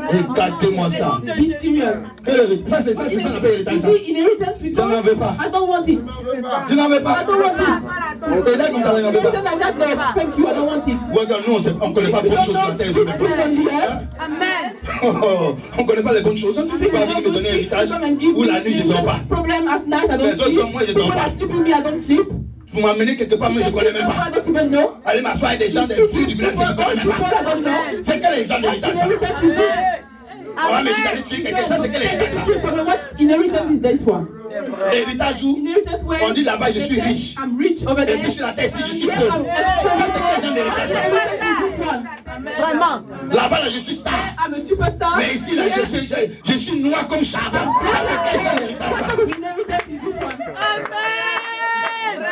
Regardez-moi ça. Be serious. Quel héritage? Ça, c'est ça, on appelle héritage. You Ça. see, inheritance we Je n'en veux pas. I don't want it. Tu n'en veux I pas. don't want it. Et là, comme ça, on n'en veut Inheritance pas. like that, no. Thank you. I don't want it. Regarde, nous, on ne connaît pas bonnes choses sur la terre. Good things on the earth. Amen. On ne connaît pas les bonnes choses. Tu peux venir me donner un héritage où la nuit, je ne dors pas. Problem at night, I Les don't autres sleep. comme moi, je dors People pas. are sleeping me, I don't sleep. Vous m'amenez quelque part, mais je ne connais même pas. I don't even know. Allez m'asseoir avec des gens des flux du village que je ne connais même People pas. I don't know. C'est quel est le genre d'héritage ça? Inheritance is this. On va me dire d'aller tuer quelqu'un, ça c'est quel héritage ça? What inheritance is this one? Héritage où Inheritance where on dit là-bas je suis riche. I'm rich over Et there. puis sur la terre, si je suis Yeah, pauvre. I'm extra Ça c'est quel genre d'héritage ça? Inheritance is this one. Vraiment. Là-bas là je suis star. I'm a superstar. Mais ici là je suis noir comme charbon. Ça c'est quel genre d'héritage ça? Inheritance is this one. Amen.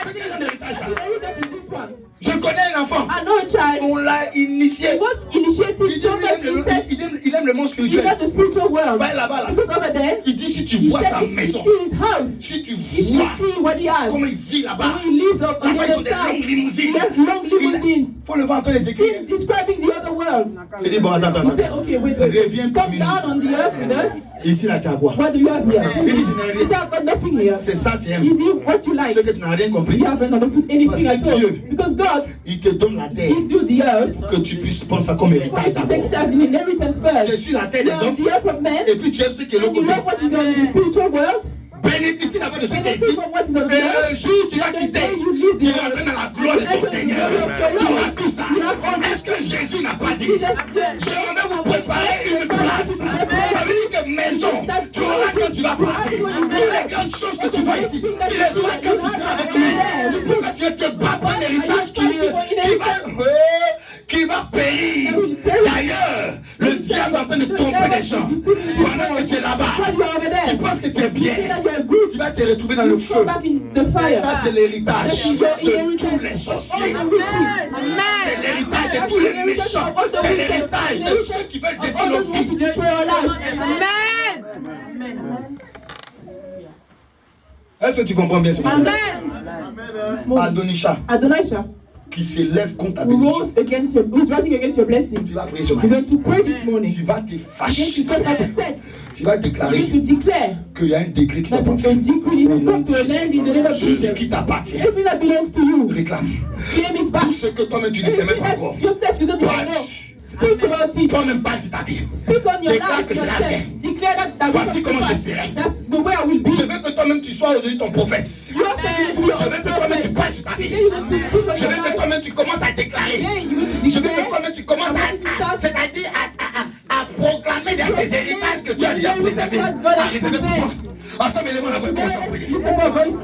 C'est quel genre d'héritage ça? Inheritance is this one. Je connais un enfant. I know a child. On l'a initié. He was initiated so much. He said, Il aime le monde you spirituel. got the spiritual world. Va là-bas là. Because over there, Il dit si tu he vois said sa if you maison, see his house, si tu if you vois see what he has, comment il vit là-bas, how he lives up on the là-bas ils ont other des longues side, limousines. he has long limousines. Il faut le voir en train de décrire. Still describing the other world. Je dis bon attends. He said, okay, wait, Reviens come down on the earth with us. Ici là tu as quoi? What do you have here? Il dit je n'ai He said, rien. I've got nothing here. C'est ça tu aimes. Is it what you like? Ce que tu n'as rien compris. You haven't understood anything Parce que at all. Dieu- Because God Il te donne la terre gives you the earth pour que tu puisses prendre ça comme for héritage you to take d'abord. it as an inheritance Je first. suis la terre You des have hommes the earth of men, et puis tu aimes ce qui est and l'autre you côté. know what is on the spiritual world. Bénéficie d'abord de ce qui est Benefit ici. from what is on the Et earth. un jour tu vas quitter. Tu vas entrer dans la gloire de ton Seigneur. Tu auras tout ça. Est-ce que Jésus n'a pas dit? J'aimerais vous préparer une place. Ça veut dire que maison, tu auras quand tu vas partir. Toutes les grandes choses que tu vois ici, tu les auras quand tu seras avec lui. Pourquoi tu te bats pour un héritage qui va payer? D'ailleurs, le diable est en train de tromper les gens. Pendant que tu es là-bas, tu penses que tu es bien. Tu vas te retrouver dans le feu. Come back in the fire. Ça, c'est l'héritage de tous les sorciers. C'est l'héritage de tous les méchants. C'est l'héritage de ceux qui veulent détruire nos vies. Amen. Est-ce que tu comprends bien ce que je dis? Amen. Adonisha, Adonisha, qui s'élève contre ta who bénédiction. rose against your, who's rising against your blessing. Tu vas prier ce You're matin. going to pray this morning. Tu vas te You're fâcher. going to get upset. Tu vas You're déclarer going to declare qu'il y a un décret qui doit that prendre the fin. decree needs to come to an end in the name of Jésus Jesus. qui t'appartient. Everything that belongs to you, Réclame. claim it back. Tout ce que toi-même tu ne sais même Everything pas that encore. yourself you don't even know. Speak about it. Toi-même pas de ta vie. Speak on your Déclare life que c'est la yourself. paix. Declare that Voici comment je that's serai. the way I will be. Je veux que toi-même tu sois aujourd'hui ton prophète. You are saying to your Je veux que toi-même tu parles sur ta vie. Today you want to speak on Je your veux que life. toi-même tu commences à déclarer. Today you want to Je veux que declare. toi-même tu commences c'est-à-dire à proclamer des héritages que Dieu a déjà préservés, à réserver pour toi. Ensemble, élevons la voix et commençons à prier. Lift up our voices.